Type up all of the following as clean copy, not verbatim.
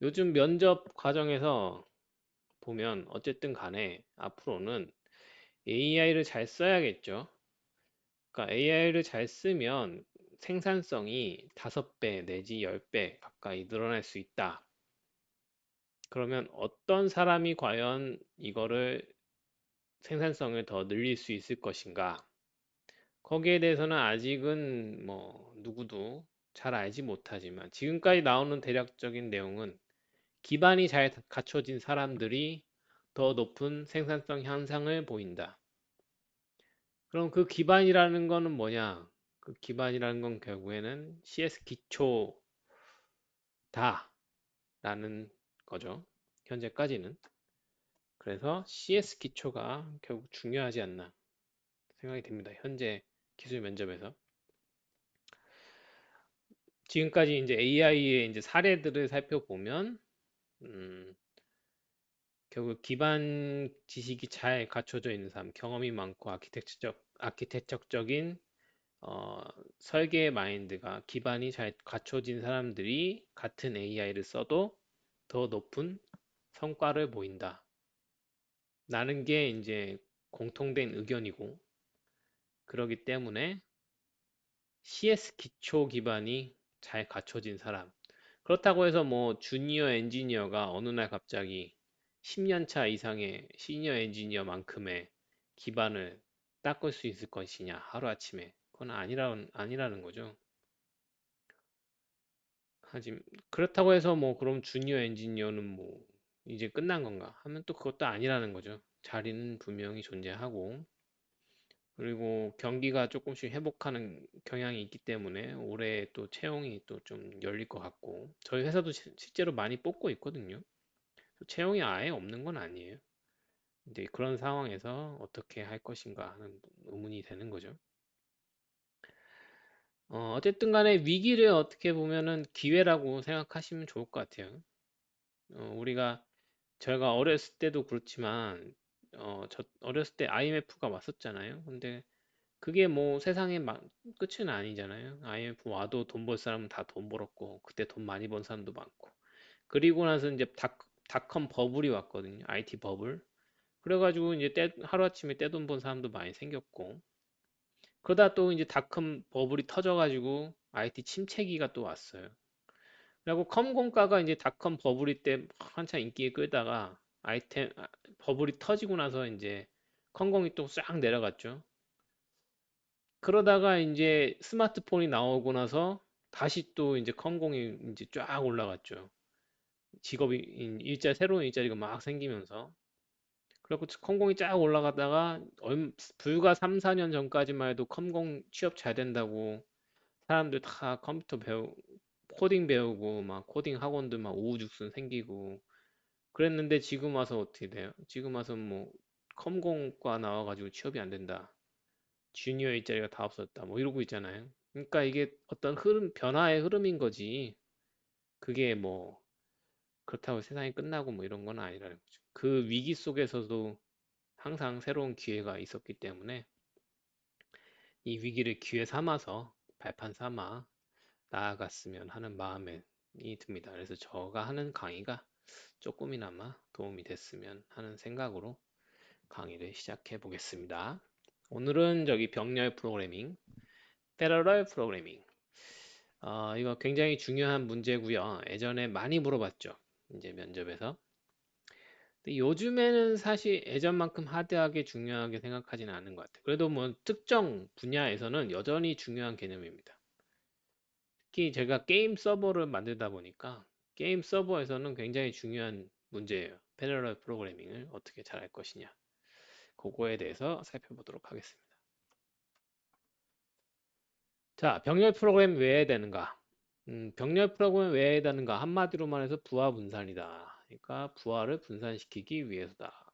요즘 면접 과정에서 보면 어쨌든 간에 앞으로는 AI를 잘 써야겠죠. 그러니까 AI를 잘 쓰면 생산성이 5배 내지 10배 가까이 늘어날 수 있다. 그러면 어떤 사람이 과연 이거를 생산성을 더 늘릴 수 있을 것인가? 거기에 대해서는 아직은 뭐 누구도 잘 알지 못하지만 지금까지 나오는 대략적인 내용은 기반이 잘 갖춰진 사람들이 더 높은 생산성 향상을 보인다. 그럼 그 기반이라는 거는 뭐냐? 그 기반이라는 건 결국에는 CS 기초다라는 거죠. 현재까지는. 그래서 CS 기초가 결국 중요하지 않나 생각이 듭니다. 현재 기술 면접에서. 지금까지 이제 AI의 이제 사례들을 살펴보면, 음, 결국 기반 지식이 잘 갖춰져 있는 사람, 경험이 많고 아키텍처적인 어, 설계 마인드가 기반이 잘 갖춰진 사람들이 같은 AI를 써도 더 높은 성과를 보인다. 라는 게 이제 공통된 의견이고, 그러기 때문에 CS 기초 기반이 잘 갖춰진 사람. 그렇다고 해서 뭐 주니어 엔지니어가 어느 날 갑자기 10년 차 이상의 시니어 엔지니어만큼의 기반을 닦을 수 있을 것이냐, 하루아침에. 그건 아니라는 거죠. 하지, 그렇다고 해서 뭐 그럼 주니어 엔지니어는 뭐 이제 끝난 건가 하면 또 그것도 아니라는 거죠. 자리는 분명히 존재하고, 그리고 경기가 조금씩 회복하는 경향이 있기 때문에 올해 또 채용이 또 좀 열릴 것 같고, 저희 회사도 실제로 많이 뽑고 있거든요. 채용이 아예 없는 건 아니에요. 근데 그런 상황에서 어떻게 할 것인가 하는 의문이 되는 거죠. 어쨌든 간에 위기를 어떻게 보면은 기회라고 생각하시면 좋을 것 같아요. 우리가 제가 어렸을 때도 그렇지만 저 어렸을 때 IMF가 왔었잖아요. 근데 그게 뭐 세상의 끝은 아니잖아요. IMF 와도 돈 벌 사람은 다 돈 벌었고 그때 돈 많이 번 사람도 많고 그리고 나서 이제 닷컴 버블이 왔거든요. IT 버블. 그래가지고 이제 하루아침에 떼돈 번 사람도 많이 생겼고 그러다 또 이제 닷컴 버블이 터져가지고 IT 침체기가 또 왔어요. 그리고 컴공가가 이제 닷컴 버블이 때 한참 인기 끌다가 버블이 터지고 나서 이제 컴공이 또 싹 내려갔죠. 그러다가 이제 스마트폰이 나오고 나서 다시 또 이제 컴공이 이제 쫙 올라갔죠. 직업이 새로운 일자리가 막 생기면서 그래고 컴공이 쫙 올라가다가 불과 3, 4년 전까지만 해도 컴공 취업 잘 된다고 사람들 다 코딩 배우고 막 코딩 학원들 막 우후죽순 생기고 그랬는데 지금 와서 어떻게 돼요? 지금 와서 뭐 컴공과 나와가지고 취업이 안 된다. 주니어 일자리가 다 없었다. 뭐 이러고 있잖아요. 그러니까 이게 어떤 변화의 흐름인 거지. 그게 뭐 그렇다고 세상이 끝나고 뭐 이런 건 아니라는 거죠. 그 위기 속에서도 항상 새로운 기회가 있었기 때문에 이 위기를 기회 삼아서 발판 삼아 나아갔으면 하는 마음이 듭니다. 그래서 저가 하는 강의가 조금이나마 도움이 됐으면 하는 생각으로 강의를 시작해 보겠습니다. 오늘은 저기 병렬 프로그래밍, 패러럴 프로그래밍. 이거 굉장히 중요한 문제고요. 예전에 많이 물어봤죠. 이제 면접에서. 근데 요즘에는 사실 예전만큼 하드하게 중요하게 생각하지는 않는 것 같아요. 그래도 뭐 특정 분야에서는 여전히 중요한 개념입니다. 특히 제가 게임 서버를 만들다 보니까 게임 서버에서는 굉장히 중요한 문제예요. 패러럴 프로그래밍을 어떻게 잘 할 것이냐. 그거에 대해서 살펴보도록 하겠습니다. 자, 병렬 프로그램 왜 해야 되는가? 병렬 프로그램 왜 해야 되는가? 한마디로 말해서 부하 분산이다. 그러니까 부하를 분산시키기 위해서다.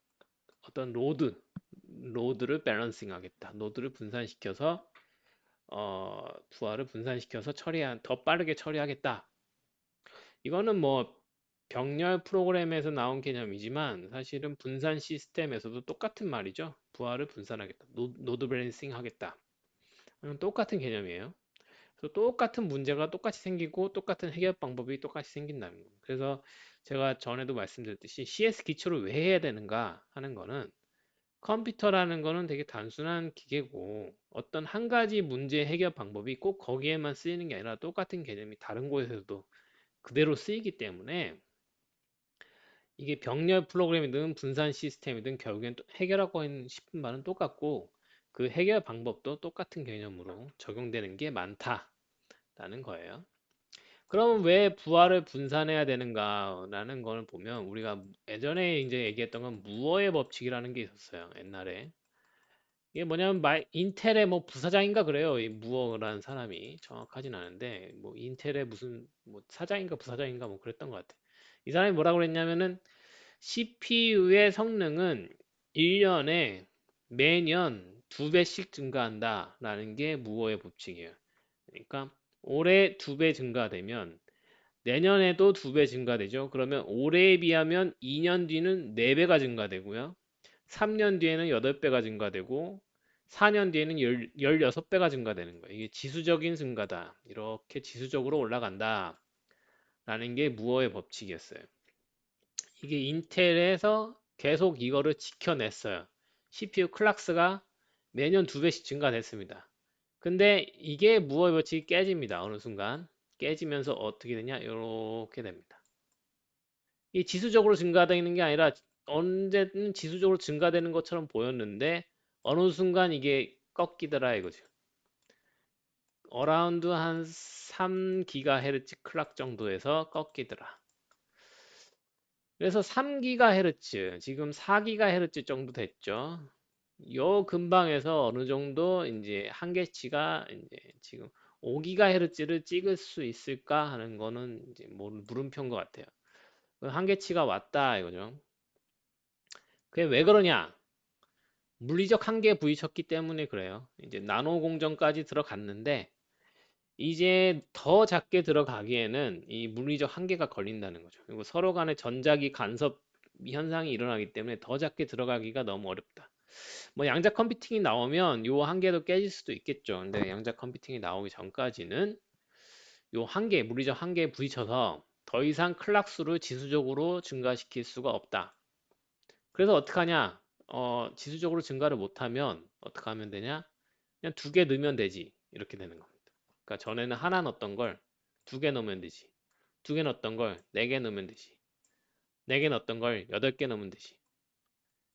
어떤 로드를 밸런싱 하겠다. 노드를 분산시켜서 부하를 분산시켜서 더 빠르게 처리하겠다. 이거는 뭐 병렬 프로그램에서 나온 개념이지만 사실은 분산 시스템에서도 똑같은 말이죠. 부하를 분산하겠다. 노드 밸런싱 하겠다. 똑같은 개념이에요. 그래서 똑같은 문제가 똑같이 생기고 똑같은 해결 방법이 똑같이 생긴다는 거예요. 그래서 제가 전에도 말씀드렸듯이 CS 기초를 왜 해야 되는가 하는 거는 컴퓨터라는 거는 되게 단순한 기계고 어떤 한 가지 문제 해결 방법이 꼭 거기에만 쓰이는 게 아니라 똑같은 개념이 다른 곳에서도 그대로 쓰이기 때문에 이게 병렬 프로그램이든 분산 시스템이든 결국엔 해결하고 싶은 바는 똑같고 그 해결 방법도 똑같은 개념으로 적용되는 게 많다라는 거예요. 그럼 왜 부하를 분산해야 되는가라는 걸 보면 우리가 예전에 이제 얘기했던 건 무어의 법칙이라는 게 있었어요. 옛날에. 이게 뭐냐면 인텔의 뭐 부사장인가 그래요. 이 무어라는 사람이 정확하진 않은데 뭐 인텔의 무슨 뭐 사장인가 부사장인가 뭐 그랬던 것 같아. 이 사람이 뭐라고 그랬냐면은 CPU의 성능은 1년에 매년 2배씩 증가한다라는 게 무어의 법칙이에요. 그러니까 올해 2배 증가되면 내년에도 2배 증가되죠. 그러면 올해에 비하면 2년 뒤는 4배가 증가되고요. 3년 뒤에는 8배가 증가되고 4년 뒤에는 16배가 증가되는 거예요. 이게 지수적인 증가다. 이렇게 지수적으로 올라간다. 라는 게 무어의 법칙이었어요. 이게 인텔에서 계속 이거를 지켜냈어요. CPU 클락스가 매년 2배씩 증가됐습니다. 근데 이게 무어의 법칙이 깨집니다. 어느 순간. 깨지면서 어떻게 되냐? 이렇게 됩니다. 이 지수적으로 증가되는 게 아니라 언제든 지수적으로 증가되는 것처럼 보였는데 어느 순간 이게 꺾이더라 이거죠. 어라운드 한 3GHz 클락 정도에서 꺾이더라. 그래서 3GHz, 지금 4GHz 정도 됐죠. 요 근방에서 어느 정도 이제 한계치가 이제 지금 5GHz를 찍을 수 있을까 하는 거는 이제 물음표인 것 같아요. 그 한계치가 왔다 이거죠. 그게 왜 그러냐? 물리적 한계에 부딪혔기 때문에 그래요. 이제 나노 공정까지 들어갔는데 이제 더 작게 들어가기에는 이 물리적 한계가 걸린다는 거죠. 그리고 서로 간의 전자기 간섭 현상이 일어나기 때문에 더 작게 들어가기가 너무 어렵다. 뭐 양자 컴퓨팅이 나오면 요 한계도 깨질 수도 있겠죠. 근데 양자 컴퓨팅이 나오기 전까지는 요 한계, 물리적 한계에 부딪혀서 더 이상 클락수를 지수적으로 증가시킬 수가 없다. 그래서 어떡하냐? 지수적으로 증가를 못하면 어떻게 하면 되냐? 그냥 2개 넣으면 되지. 이렇게 되는 겁니다. 그러니까 전에는 하나 넣었던 걸 2개 넣으면 되지. 2개 넣었던 걸 4개 넣으면 되지. 4개 넣었던 걸 8개 넣으면 되지.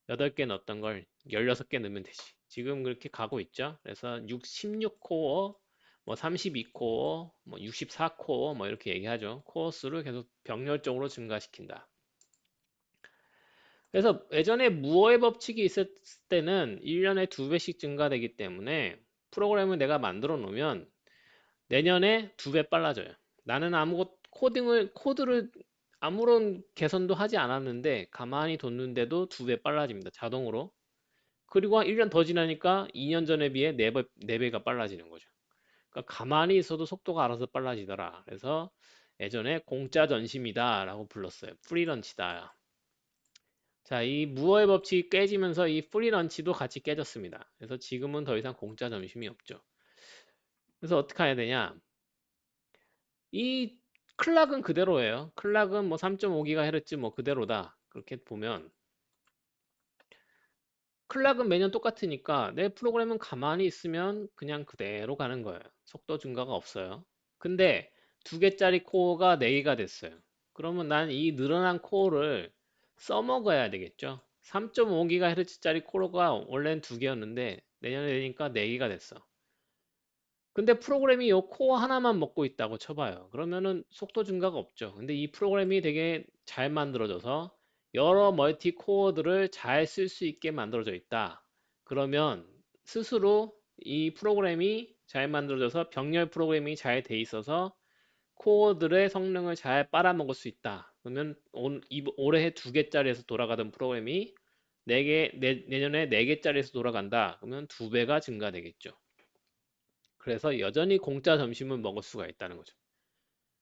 8개 넣었던 걸 16개 넣으면 되지. 지금 그렇게 가고 있죠. 그래서 16코어, 뭐 32코어, 뭐 64코어 뭐 이렇게 얘기하죠. 코어 수를 계속 병렬적으로 증가시킨다. 그래서 예전에 무어의 법칙이 있을 때는 1년에 2배씩 증가되기 때문에 프로그램을 내가 만들어 놓으면 내년에 2배 빨라져요. 나는 코드를 아무런 개선도 하지 않았는데 가만히 뒀는데도 2배 빨라집니다. 자동으로. 그리고 1년 더 지나니까 2년 전에 비해 4배가 빨라지는 거죠. 그러니까 가만히 있어도 속도가 알아서 빨라지더라. 그래서 예전에 공짜 전심이다 라고 불렀어요. 프리런치다. 자, 이 무어의 법칙이 깨지면서 이 프리런치도 같이 깨졌습니다. 그래서 지금은 더 이상 공짜 점심이 없죠. 그래서 어떻게 해야 되냐? 이 클락은 그대로예요. 클락은 뭐 3.5GHz 뭐 그대로다. 그렇게 보면 클락은 매년 똑같으니까 내 프로그램은 가만히 있으면 그냥 그대로 가는 거예요. 속도 증가가 없어요. 근데 2개짜리 코어가 4개가 됐어요. 그러면 난 이 늘어난 코어를 써먹어야 되겠죠. 3.5GHz짜리 코어가 원래는 2개였는데 내년에 되니까 4개가 됐어. 근데 프로그램이 요 코어 하나만 먹고 있다고 쳐봐요. 그러면은 속도 증가가 없죠. 근데 이 프로그램이 되게 잘 만들어져서 여러 멀티 코어들을 잘 쓸 수 있게 만들어져 있다. 그러면 스스로 이 프로그램이 잘 만들어져서 병렬 프로그램이 잘 돼 있어서 코어들의 성능을 잘 빨아먹을 수 있다. 그러면 올해 2개짜리에서 돌아가던 프로그램이 내년에 4개짜리에서 돌아간다. 그러면 2배가 증가되겠죠. 그래서 여전히 공짜 점심을 먹을 수가 있다는 거죠.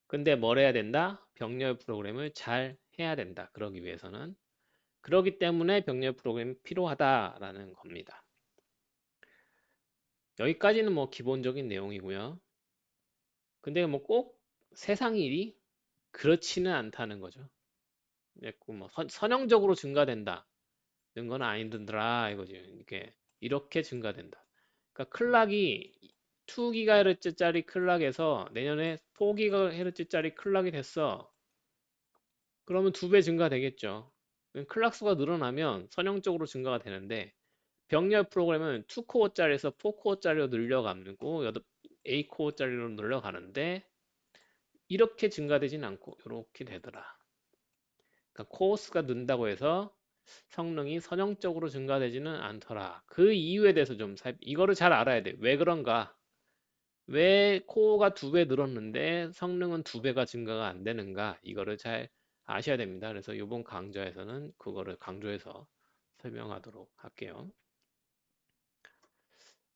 근데 뭘 해야 된다? 병렬 프로그램을 잘 해야 된다. 그러기 위해서는. 그러기 때문에 병렬 프로그램이 필요하다라는 겁니다. 여기까지는 뭐 기본적인 내용이고요. 근데 뭐 꼭 세상 일이 그렇지는 않다는 거죠. 그뭐 선형적으로 증가된다는 건 아니더라 이거지. 이렇게 증가된다. 그러니까 클락이 2GHz짜리 클락에서 내년에 4GHz짜리 클락이 됐어. 그러면 2배 증가되겠죠. 클락 수가 늘어나면 선형적으로 증가가 되는데 병렬 프로그램은 2코어짜리에서 4코어짜리로 늘려가고 8코어짜리로 늘려가는데 이렇게 증가되진 않고 이렇게 되더라. 그러니까 코어 수가 는다고 해서 성능이 선형적으로 증가되지는 않더라. 그 이유에 대해서 이거를 잘 알아야 돼. 왜 그런가? 왜 코어가 2배 늘었는데 성능은 2배가 증가가 안 되는가? 이거를 잘 아셔야 됩니다. 그래서 이번 강좌에서는 그거를 강조해서 설명하도록 할게요.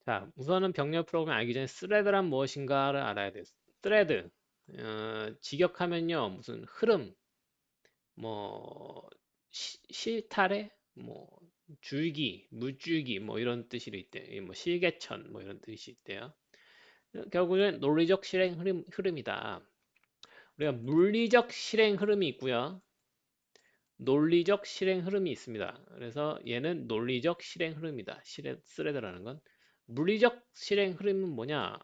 자, 우선은 병렬 프로그램 알기 전에 스레드란 무엇인가를 알아야 돼요. 스레드, 직역하면요, 무슨 흐름, 뭐 실타래, 뭐 줄기, 물줄기, 뭐 이런 뜻이 있대요. 뭐 실개천, 뭐 이런 뜻이 있대요. 결국은 논리적 실행 흐름이다. 우리가 물리적 실행 흐름이 있고요. 논리적 실행 흐름이 있습니다. 그래서 얘는 논리적 실행 흐름이다. 스레드라는 건. 물리적 실행 흐름은 뭐냐?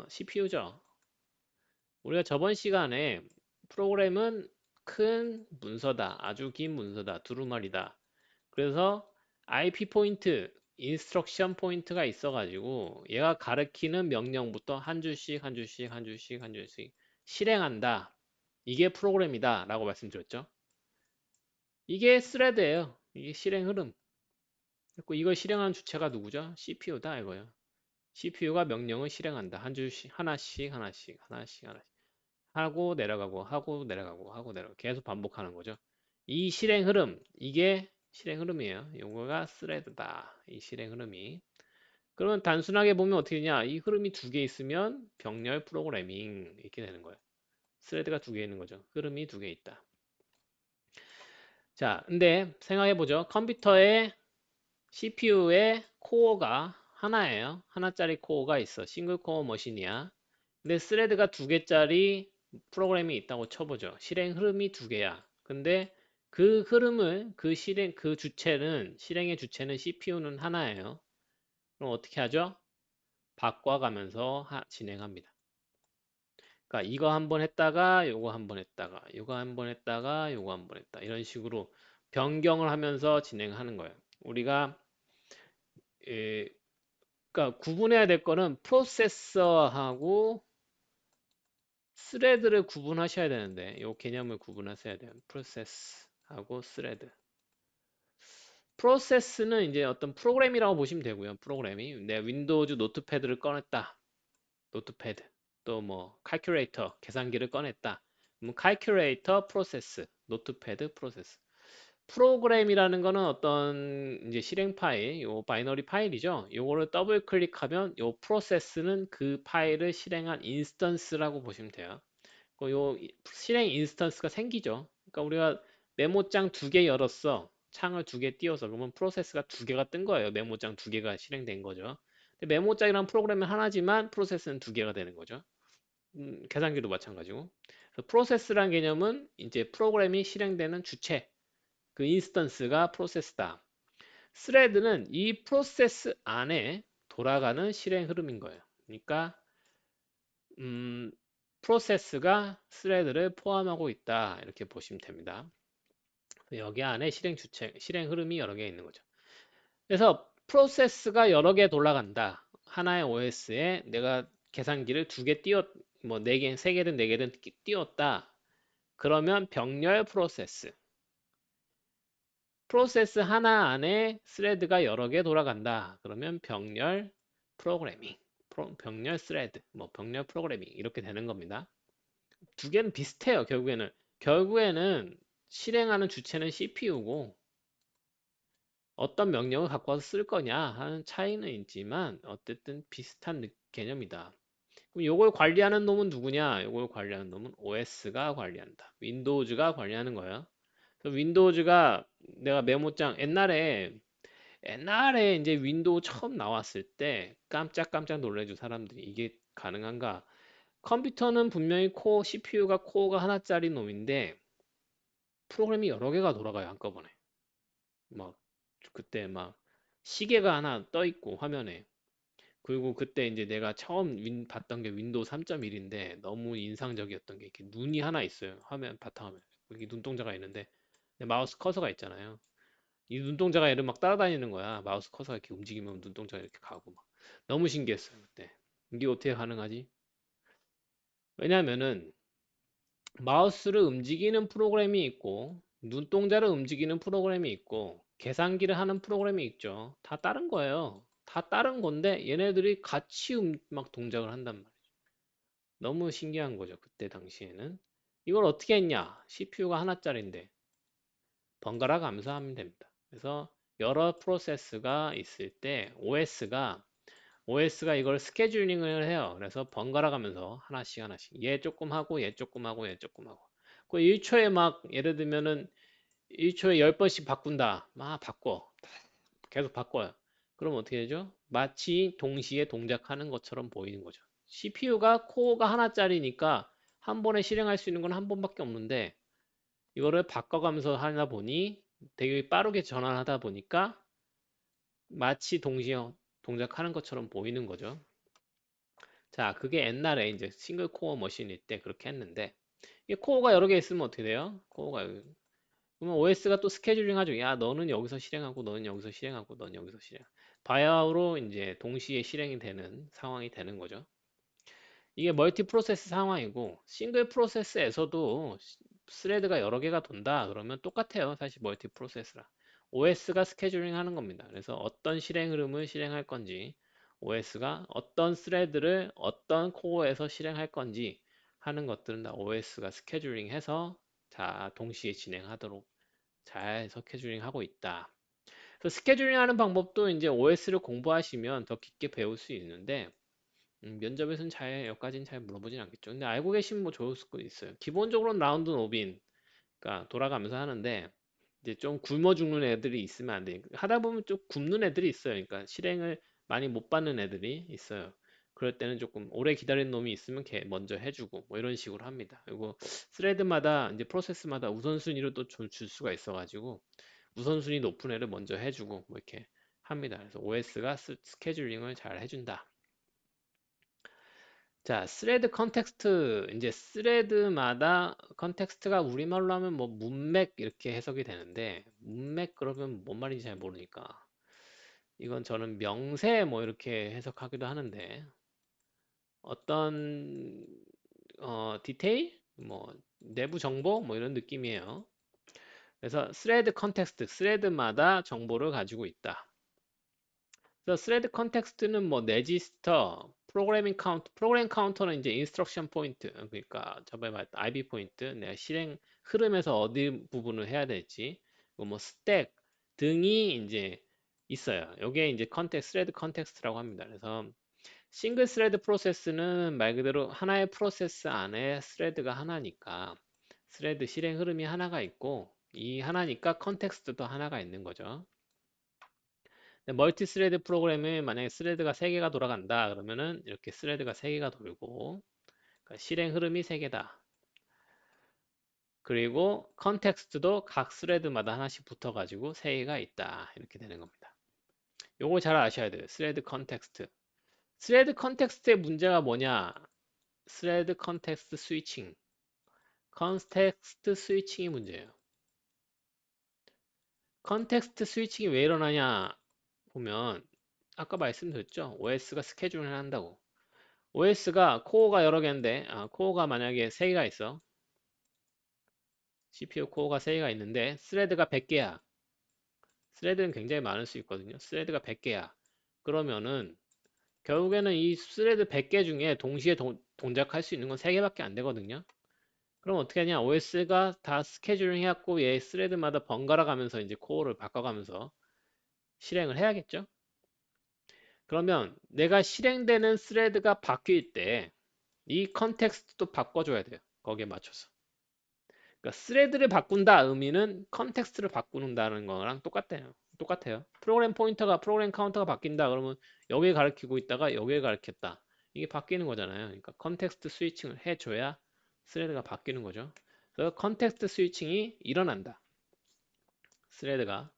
CPU죠. 우리가 저번 시간에 프로그램은 큰 문서다. 아주 긴 문서다. 두루마리다. 그래서 IP 포인트, 인스트럭션 포인트가 있어가지고 얘가 가리키는 명령부터 한 줄씩 한 줄씩 한 줄씩 한 줄씩 실행한다. 이게 프로그램이다 라고 말씀드렸죠. 이게 스레드예요. 이게 실행 흐름. 그리고 이걸 실행하는 주체가 누구죠? CPU다 이거예요. CPU가 명령을 실행한다. 한 줄씩 하나씩 하나씩 하나씩 하나씩 하고 내려가고 하고 내려가고 하고 내려가고 계속 반복하는 거죠. 이 실행 흐름, 이게 실행 흐름이에요. 요거가 스레드다. 이 실행 흐름이. 그러면 단순하게 보면 어떻게 되냐? 이 흐름이 2개 있으면 병렬 프로그래밍 이렇게 되는 거예요. 스레드가 2개 있는 거죠. 흐름이 2개 있다. 자, 근데 생각해보죠. 컴퓨터의 CPU의 코어가 하나예요. 하나짜리 코어가 있어. 싱글 코어 머신이야. 근데 스레드가 2개짜리 프로그램이 있다고 쳐보죠. 실행 흐름이 2개야. 근데 그 흐름을 그 실행의 주체는 CPU는 하나예요. 그럼 어떻게 하죠? 바꿔가면서 진행합니다. 그러니까 이거 한번 했다가 요거 한번 했다가 요거 한번 했다가 요거 한번 했다. 이런 식으로 변경을 하면서 진행하는 거예요. 우리가 에, 그러니까 구분해야 될 거는 프로세서하고 스레드를 구분하셔야 되는데 이 개념을 구분하셔야 돼요. 프로세스하고 스레드. 프로세스는 이제 어떤 프로그램이라고 보시면 되고요. 프로그램이 내 윈도우즈 노트패드를 꺼냈다. 노트패드. 또 뭐 칼큘레이터 계산기를 꺼냈다. 그럼 칼큘레이터 프로세스, 노트패드 프로세스. 프로그램이라는 거는 어떤 이제 실행 파일, 요 바이너리 파일이죠. 요거를 더블 클릭하면 요 프로세스는 그 파일을 실행한 인스턴스라고 보시면 돼요. 요 실행 인스턴스가 생기죠. 그러니까 우리가 메모장 2개 열었어. 창을 2개 띄워서 그러면 프로세스가 2개가 뜬 거예요. 메모장 2개가 실행된 거죠. 메모장이란 프로그램은 하나지만 프로세스는 2개가 되는 거죠. 계산기도 마찬가지고. 프로세스란 개념은 이제 프로그램이 실행되는 주체, 그 인스턴스가 프로세스다. 스레드는 이 프로세스 안에 돌아가는 실행 흐름인 거예요. 그러니까 음, 프로세스가 스레드를 포함하고 있다. 이렇게 보시면 됩니다. 여기 안에 실행 흐름이 여러 개 있는 거죠. 그래서 프로세스가 여러 개 돌아간다. 하나의 OS에 내가 계산기를 2개 뭐 4개, 3개든 4개든 띄웠다. 그러면 병렬 프로세스. 프로세스 하나 안에 스레드가 여러 개 돌아간다. 그러면 병렬 프로그래밍, 병렬 스레드, 뭐 병렬 프로그래밍 이렇게 되는 겁니다. 2개는 비슷해요. 결국에는 실행하는 주체는 CPU고 어떤 명령을 갖고 와서 쓸 거냐 하는 차이는 있지만 어쨌든 비슷한 개념이다. 그럼 이걸 관리하는 놈은 누구냐? 이걸 관리하는 놈은 OS가 관리한다. 윈도우즈가 관리하는 거예요. 그래서 윈도우즈가 내가 메모장 옛날에 이제 윈도우 처음 나왔을 때 깜짝깜짝 놀래준 사람들이 이게 가능한가? 컴퓨터는 분명히 CPU가 코어가 하나짜리 놈인데 프로그램이 여러 개가 돌아가요, 한꺼번에. 막 그때 막 시계가 하나 떠 있고 화면에. 그리고 그때 이제 내가 처음 봤던 게 윈도우 3.1인데 너무 인상적이었던 게 이렇게 눈이 하나 있어요. 화면 바탕화면. 여기 눈동자가 있는데 마우스 커서가 있잖아요. 이 눈동자가 얘를 막 따라다니는 거야. 마우스 커서가 이렇게 움직이면 눈동자가 이렇게 가고 막. 너무 신기했어요, 그때. 이게 어떻게 가능하지? 왜냐면은 마우스를 움직이는 프로그램이 있고 눈동자를 움직이는 프로그램이 있고 계산기를 하는 프로그램이 있죠. 다 다른 거예요. 다 다른 건데 얘네들이 같이 막 동작을 한단 말이에요. 너무 신기한 거죠. 그때 당시에는. 이걸 어떻게 했냐? CPU가 하나짜리인데 번갈아 가면서 하면 됩니다. 그래서 여러 프로세스가 있을 때 OS가 이걸 스케줄링을 해요. 그래서 번갈아 가면서 하나씩 하나씩 얘 조금 하고 얘 조금 하고 얘 조금 하고 그 1초에 막 예를 들면은 1초에 10번씩 바꾼다. 막 바꿔. 계속 바꿔요. 그럼 어떻게 되죠? 마치 동시에 동작하는 것처럼 보이는 거죠. CPU가 코어가 하나짜리니까 한 번에 실행할 수 있는 건 한 번밖에 없는데 이거를 바꿔가면서 하다 보니 되게 빠르게 전환하다 보니까 마치 동시에 동작하는 것처럼 보이는 거죠. 자, 그게 옛날에 이제 싱글 코어 머신일 때 그렇게 했는데 이 코어가 여러 개 있으면 어떻게 돼요? 그러면 OS가 또 스케줄링 하죠. 야, 너는 여기서 실행하고 너는 여기서 실행하고 너는 여기서 실행. 바야흐로 이제 동시에 실행이 되는 상황이 되는 거죠. 이게 멀티 프로세스 상황이고 싱글 프로세스에서도 스레드가 여러 개가 돈다 그러면 똑같아요. 사실 멀티 프로세스랑 OS가 스케줄링 하는 겁니다. 그래서 어떤 실행 흐름을 실행할 건지 OS가 어떤 스레드를 어떤 코어에서 실행할 건지 하는 것들은 다 OS가 스케줄링 해서 자 동시에 진행하도록 잘 스케줄링 하고 있다. 그래서 스케줄링 하는 방법도 이제 OS를 공부하시면 더 깊게 배울 수 있는데 면접에서는 여기까지는 잘 물어보진 않겠죠. 근데 알고 계시면 뭐 좋을 수도 있어요. 기본적으로는 라운드 로빈, 그러니까 돌아가면서 하는데 이제 좀 굶어 죽는 애들이 있으면 안 돼. 하다 보면 좀 굶는 애들이 있어요. 그러니까 실행을 많이 못 받는 애들이 있어요. 그럴 때는 조금 오래 기다린 놈이 있으면 걔 먼저 해주고 뭐 이런 식으로 합니다. 그리고 스레드마다 이제 프로세스마다 우선순위로 또 줄 수가 있어가지고 우선순위 높은 애를 먼저 해주고 뭐 이렇게 합니다. 그래서 OS가 스케줄링을 잘 해준다. 자, 스레드 컨텍스트, 이제 스레드마다 컨텍스트가 우리말로 하면 뭐 문맥 이렇게 해석이 되는데, 문맥 그러면 뭔 말인지 잘 모르니까. 이건 저는 명세 뭐 이렇게 해석하기도 하는데, 어떤, 디테일? 뭐, 내부 정보? 뭐 이런 느낌이에요. 그래서 스레드 컨텍스트, 스레드마다 정보를 가지고 있다. 그래서 스레드 컨텍스트는 뭐 레지스터, 프로그래밍 카운트, 프로그램 카운터는 이제 인스트럭션 포인트, 그러니까 저번에 말했던 IB 포인트, 내가 실행 흐름에서 어디 부분을 해야 될지, 뭐 스택 등이 이제 있어요. 이게 이제 스레드 컨텍스트라고 합니다. 그래서 싱글 스레드 프로세스는 말 그대로 하나의 프로세스 안에 스레드가 하나니까 스레드 실행 흐름이 하나가 있고 이 하나니까 컨텍스트도 하나가 있는 거죠. 멀티 스레드 프로그램에 만약에 스레드가 3개가 돌아간다 그러면은 이렇게 스레드가 3개가 돌고 그러니까 실행 흐름이 3개다. 그리고 컨텍스트도 각 스레드마다 하나씩 붙어가지고 3개가 있다. 이렇게 되는 겁니다. 요거 잘 아셔야 돼요. 스레드 컨텍스트. 스레드 컨텍스트의 문제가 뭐냐? 스레드 컨텍스트 스위칭. 컨텍스트 스위칭이 문제예요. 컨텍스트 스위칭이 왜 일어나냐 보면 아까 말씀드렸죠. OS가 스케줄을 한다고. OS가 코어가 여러 개인데 코어가 만약에 3개가 있어. CPU 코어가 3개가 있는데 스레드가 100개야. 스레드는 굉장히 많을 수 있거든요. 스레드가 100개야. 그러면은 결국에는 이 스레드 100개 중에 동시에 동작할 수 있는 건 3개밖에 안 되거든요. 그럼 어떻게 하냐? OS가 다 스케줄링 해갖고 얘 스레드마다 번갈아 가면서 이제 코어를 바꿔가면서 실행을 해야겠죠? 그러면 내가 실행되는 스레드가 바뀔 때 이 컨텍스트도 바꿔줘야 돼요. 거기에 맞춰서. 그러니까 스레드를 바꾼다 의미는 컨텍스트를 바꾸는다는 거랑 똑같아요. 똑같아요. 프로그램 포인터가 프로그램 카운터가 바뀐다 그러면 여기에 가리키고 있다가 여기에 가리켰다. 이게 바뀌는 거잖아요. 그러니까 컨텍스트 스위칭을 해줘야 스레드가 바뀌는 거죠. 그래서 컨텍스트 스위칭이 일어난다. 스레드가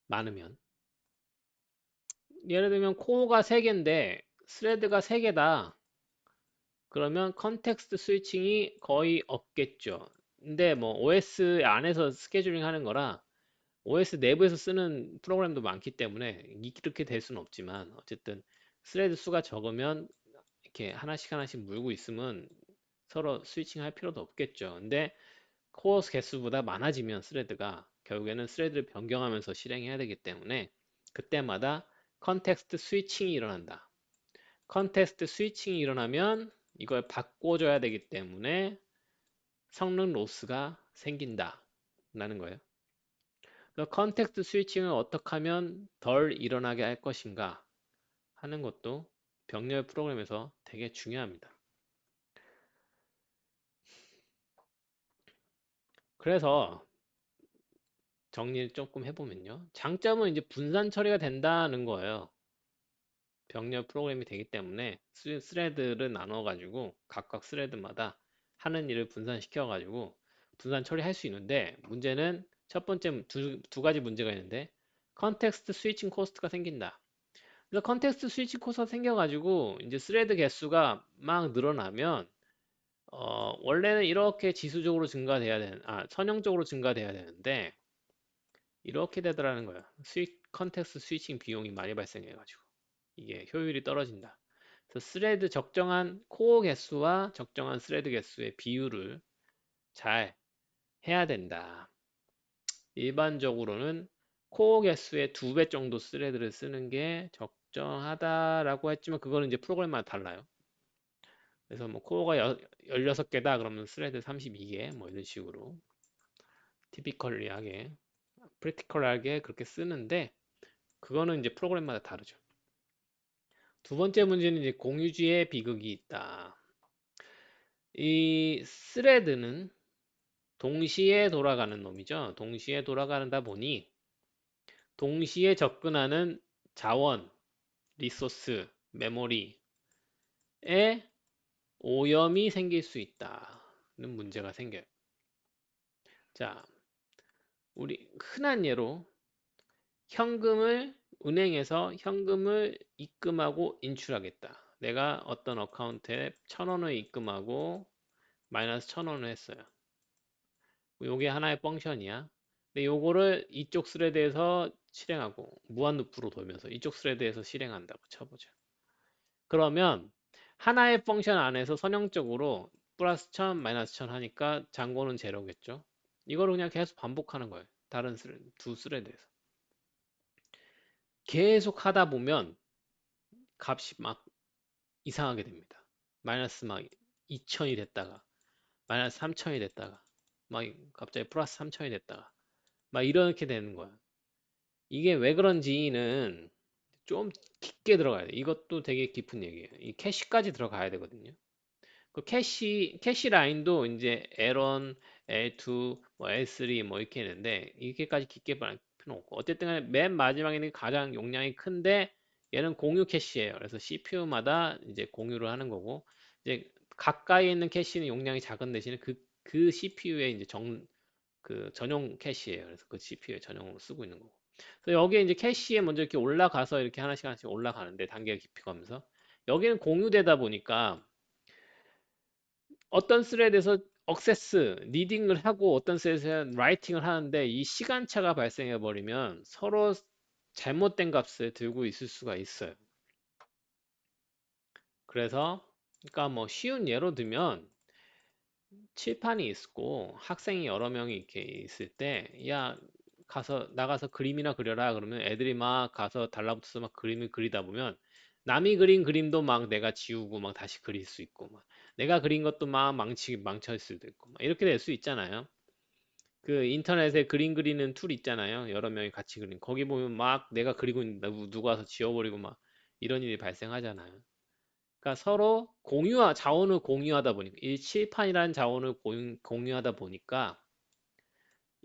많으면. 예를 들면 코어가 3개인데 스레드가 3개다. 그러면 컨텍스트 스위칭이 거의 없겠죠. 근데 뭐 OS 안에서 스케줄링 하는 거라 OS 내부에서 쓰는 프로그램도 많기 때문에 이렇게 될 수는 없지만 어쨌든 스레드 수가 적으면 이렇게 하나씩 하나씩 물고 있으면 서로 스위칭 할 필요도 없겠죠. 근데 코어 개수보다 많아지면 스레드가 결국에는 스레드를 변경하면서 실행해야 되기 때문에 그때마다 컨텍스트 스위칭이 일어난다. 컨텍스트 스위칭이 일어나면 이걸 바꿔줘야 되기 때문에 성능 로스가 생긴다 라는 거예요. 그래서 컨텍스트 스위칭을 어떻게 하면 덜 일어나게 할 것인가 하는 것도 병렬 프로그램에서 되게 중요합니다. 그래서 정리를 조금 해보면요. 장점은 이제 분산 처리가 된다는 거예요. 병렬 프로그램이 되기 때문에 스레드를 나눠가지고 각각 스레드마다 하는 일을 분산시켜가지고 분산 처리할 수 있는데 문제는 첫 번째 두 가지 문제가 있는데 컨텍스트 스위칭 코스트가 생긴다. 그래서 컨텍스트 스위칭 코스트가 생겨가지고 이제 스레드 개수가 막 늘어나면 원래는 이렇게 지수적으로 증가돼야 되는 선형적으로 증가돼야 되는데 이렇게 되더라는 거예요. 컨텍스트 스위칭 비용이 많이 발생해가지고 이게 효율이 떨어진다. 그래서 스레드 적정한 코어 개수와 적정한 스레드 개수의 비율을 잘 해야 된다. 일반적으로는 코어 개수의 2배 정도 스레드를 쓰는 게 적정하다라고 했지만 그거는 이제 프로그램마다 달라요. 그래서 뭐 코어가 16개다 그러면 스레드 32개 뭐 이런 식으로 티피컬리하게 프랙티컬하게 그렇게 쓰는데 그거는 이제 프로그램마다 다르죠. 두 번째 문제는 이제 공유지의 비극이 있다. 이 스레드는 동시에 돌아가는 놈이죠. 동시에 돌아가다 보니 동시에 접근하는 자원, 리소스, 메모리에 오염이 생길 수 있다는 문제가 생겨요. 자, 우리 흔한 예로 은행에서 현금을 입금하고 인출하겠다. 내가 어떤 어카운트에 1,000원을 입금하고 마이너스 1,000원을 했어요. 요게 하나의 펑션이야. 근데 요거를 이쪽 스레드에서 실행하고 무한루프로 돌면서 이쪽 스레드에서 실행한다고 쳐보죠. 그러면 하나의 펑션 안에서 선형적으로 플러스 1000, 마이너스 1000 하니까 잔고는 제로겠죠. 이거를 그냥 계속 반복하는 거예요. 다른 두 스레드에서. 계속 하다 보면 값이 막 이상하게 됩니다. 마이너스 막 2000이 됐다가 마이너스 3000이 됐다가 막 갑자기 플러스 3000이 됐다가 막 이렇게 되는 거야. 이게 왜 그런지는 좀 깊게 들어가야 돼. 이것도 되게 깊은 얘기예요. 이 캐시까지 들어가야 되거든요. 그 캐시 라인도 이제 L1, L2, 뭐 L3 뭐 이렇게 있는데 이렇게까지 깊게 볼 필요 없고 어쨌든 간에 맨 마지막에는 가장 용량이 큰데 얘는 공유 캐시예요. 그래서 CPU마다 이제 공유를 하는 거고 이제 가까이 있는 캐시는 용량이 작은 대신에 그 CPU에 이제 그 전용 캐시예요. 그래서 그 CPU에 전용으로 쓰고 있는 거고. 그래서 여기에 이제 캐시에 먼저 이렇게 올라가서 이렇게 하나씩 하나씩 올라가는데 단계가 깊이 가면서 여기는 공유되다 보니까 어떤 스레드에서 억세스, 리딩을 하고 어떤 스레드에서 라이팅을 하는데 이 시간차가 발생해 버리면 서로 잘못된 값을 들고 있을 수가 있어요. 그래서 그러니까 뭐 쉬운 예로 들면 칠판이 있고 학생이 여러 명이 이렇게 있을 때 야 가서 나가서 그림이나 그려라 그러면 애들이 막 가서 달라붙어서 막 그림을 그리다 보면 남이 그린 그림도 막 내가 지우고 막 다시 그릴 수 있고 막 내가 그린 것도 막 망칠 수도 있고 막 이렇게 될 수 있잖아요. 그 인터넷에 그림 그리는 툴 있잖아요. 여러 명이 같이 그린 거기 보면 막 내가 그리고 있는데 누가 와서 지워버리고 막 이런 일이 발생하잖아요. 그러니까 서로 자원을 공유하다 보니까 이 칠판이라는 자원을 공유하다 보니까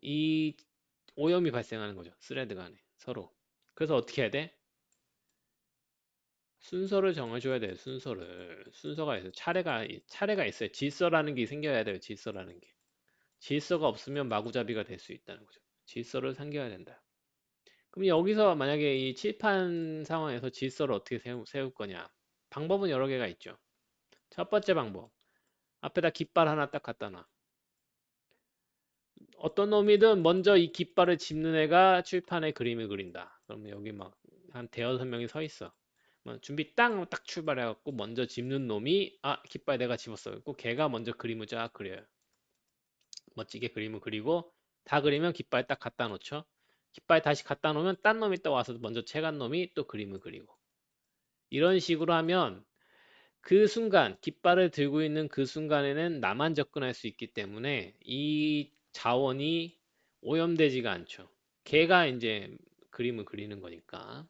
이 오염이 발생하는 거죠. 스레드 간에 서로. 그래서 어떻게 해야 돼? 순서를 정해줘야 돼요. 순서가 있어요. 차례가 있어요. 질서라는 게 생겨야 돼요. 질서라는 게. 질서가 없으면 마구잡이가 될 수 있다는 거죠. 질서를 상겨야 된다. 그럼 여기서 만약에 이 칠판 상황에서 질서를 어떻게 세울 거냐? 방법은 여러 개가 있죠. 첫 번째 방법. 앞에다 깃발 하나 딱 갖다 놔. 어떤 놈이든 먼저 이 깃발을 짚는 애가 칠판에 그림을 그린다. 그러면 여기 막 한 대여섯 명이 서 있어. 뭐 준비 딱 출발해갖고 먼저 짚는 놈이 깃발 내가 집었어. 그리고 걔가 먼저 그림을 쫙 그려요. 멋지게 그림을 그리고 다 그리면 깃발 딱 갖다 놓죠. 깃발 다시 갖다 놓으면 딴 놈이 또 와서 먼저 채간 놈이 또 그림을 그리고 이런 식으로 하면 그 순간 깃발을 들고 있는 그 순간에는 나만 접근할 수 있기 때문에 이 자원이 오염되지가 않죠. 걔가 이제 그림을 그리는 거니까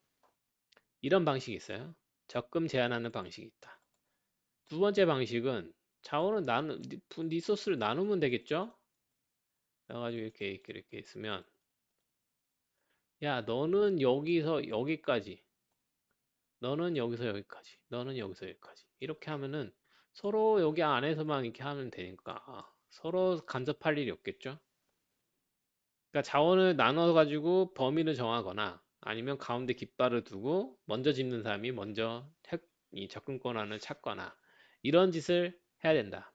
이런 방식이 있어요. 적금 제한하는 방식이 있다. 두 번째 방식은 자원을 리소스를 나누면 되겠죠? 그래가지고 이렇게 있으면 야 너는 여기서 여기까지 너는 여기서 여기까지 너는 여기서 여기까지 이렇게 하면은 서로 여기 안에서만 이렇게 하면 되니까 서로 간섭할 일이 없겠죠? 그러니까 자원을 나눠 가지고 범위를 정하거나 아니면 가운데 깃발을 두고 먼저 짚는 사람이 먼저 이 접근권한을 찾거나 이런 짓을 해야 된다.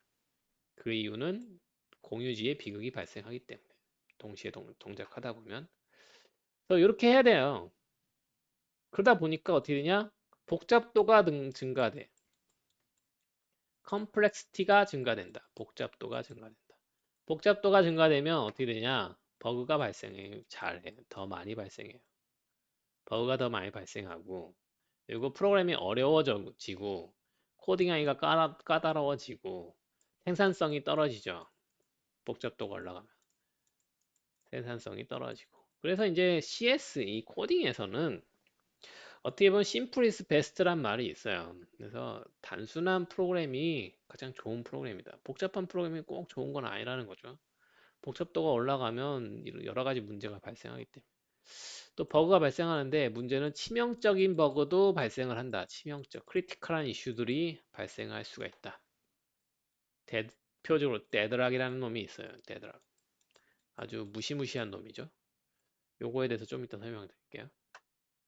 그 이유는 공유지에 비극이 발생하기 때문에 동시에 동작하다 보면 그래서 이렇게 해야 돼요. 그러다 보니까 어떻게 되냐? 복잡도가 증가돼. 컴플렉시티가 증가된다. 복잡도가 증가된다. 복잡도가 증가되면 어떻게 되냐? 버그가 발생해요. 잘해. 더 많이 발생해요. 버그가 더 많이 발생하고 그리고 프로그램이 어려워지고 코딩하기가 까다로워지고 생산성이 떨어지죠. 복잡도가 올라가면 생산성이 떨어지고 그래서 이제 CS 이 코딩에서는 어떻게 보면 심플 이즈 베스트란 말이 있어요. 그래서 단순한 프로그램이 가장 좋은 프로그램이다. 복잡한 프로그램이 꼭 좋은 건 아니라는 거죠. 복잡도가 올라가면 여러 가지 문제가 발생하기 때문에. 또 버그가 발생하는데 문제는 치명적인 버그도 발생을 한다. 치명적, 크리티컬한 이슈들이 발생할 수가 있다. 대표적으로 데드락이라는 놈이 있어요. 데드락. 아주 무시무시한 놈이죠. 요거에 대해서 좀 이따 설명드릴게요.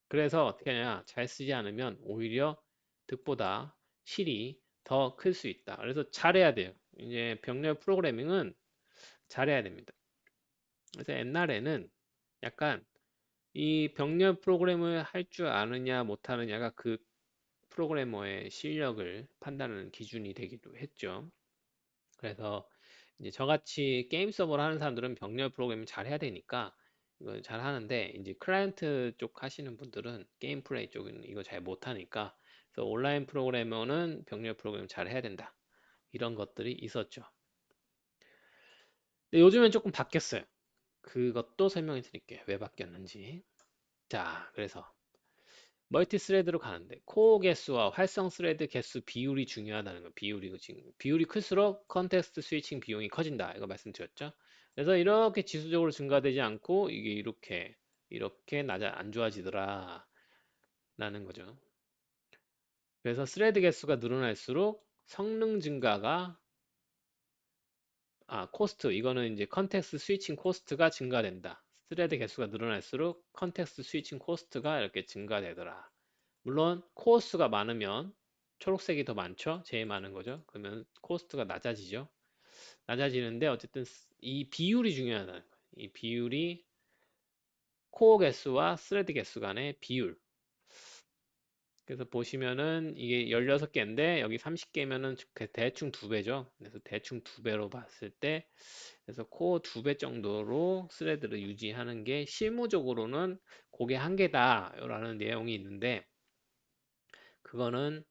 그래서 어떻게 하냐 잘 쓰지 않으면 오히려 득보다 실이 더 클 수 있다. 그래서 잘해야 돼요. 이제 병렬 프로그래밍은 잘해야 됩니다. 그래서 옛날에는 약간 이 병렬 프로그램을 할 줄 아느냐 못하느냐가 그 프로그래머의 실력을 판단하는 기준이 되기도 했죠. 그래서 이제 저같이 게임 서버를 하는 사람들은 병렬 프로그램을 잘 해야 되니까 이거 잘 하는데 이제 클라이언트 쪽 하시는 분들은 게임 플레이 쪽은 이거 잘 못하니까 그래서 온라인 프로그래머는 병렬 프로그램 잘 해야 된다. 이런 것들이 있었죠. 근데 요즘엔 조금 바뀌었어요. 그것도 설명해 드릴게요. 왜 바뀌었는지. 자, 그래서 멀티 스레드로 가는데 코어 개수와 활성 스레드 개수 비율이 중요하다는 거. 비율이 클수록 컨텍스트 스위칭 비용이 커진다. 이거 말씀드렸죠. 그래서 이렇게 지수적으로 증가되지 않고 이게 이렇게 안 좋아지더라 라는 거죠. 그래서 스레드 개수가 늘어날수록 성능 증가가 코스트 이거는 이제 컨텍스트 스위칭 코스트가 증가된다. 스레드 개수가 늘어날수록 컨텍스트 스위칭 코스트가 이렇게 증가되더라. 물론 코어 수가 많으면 초록색이 더 많죠. 제일 많은 거죠. 그러면 코스트가 낮아지죠. 낮아지는데 어쨌든 이 비율이 중요하다는 거예요. 이 비율이 코어 개수와 스레드 개수 간의 비율. 그래서 보시면은 이게 16개인데 여기 30개면은 대충 2배죠. 그래서 대충 2배로 봤을 때 그래서 코어 2배 정도로 스레드를 유지하는 게 실무적으로는 그게 한계다라는 내용이 있는데 그거는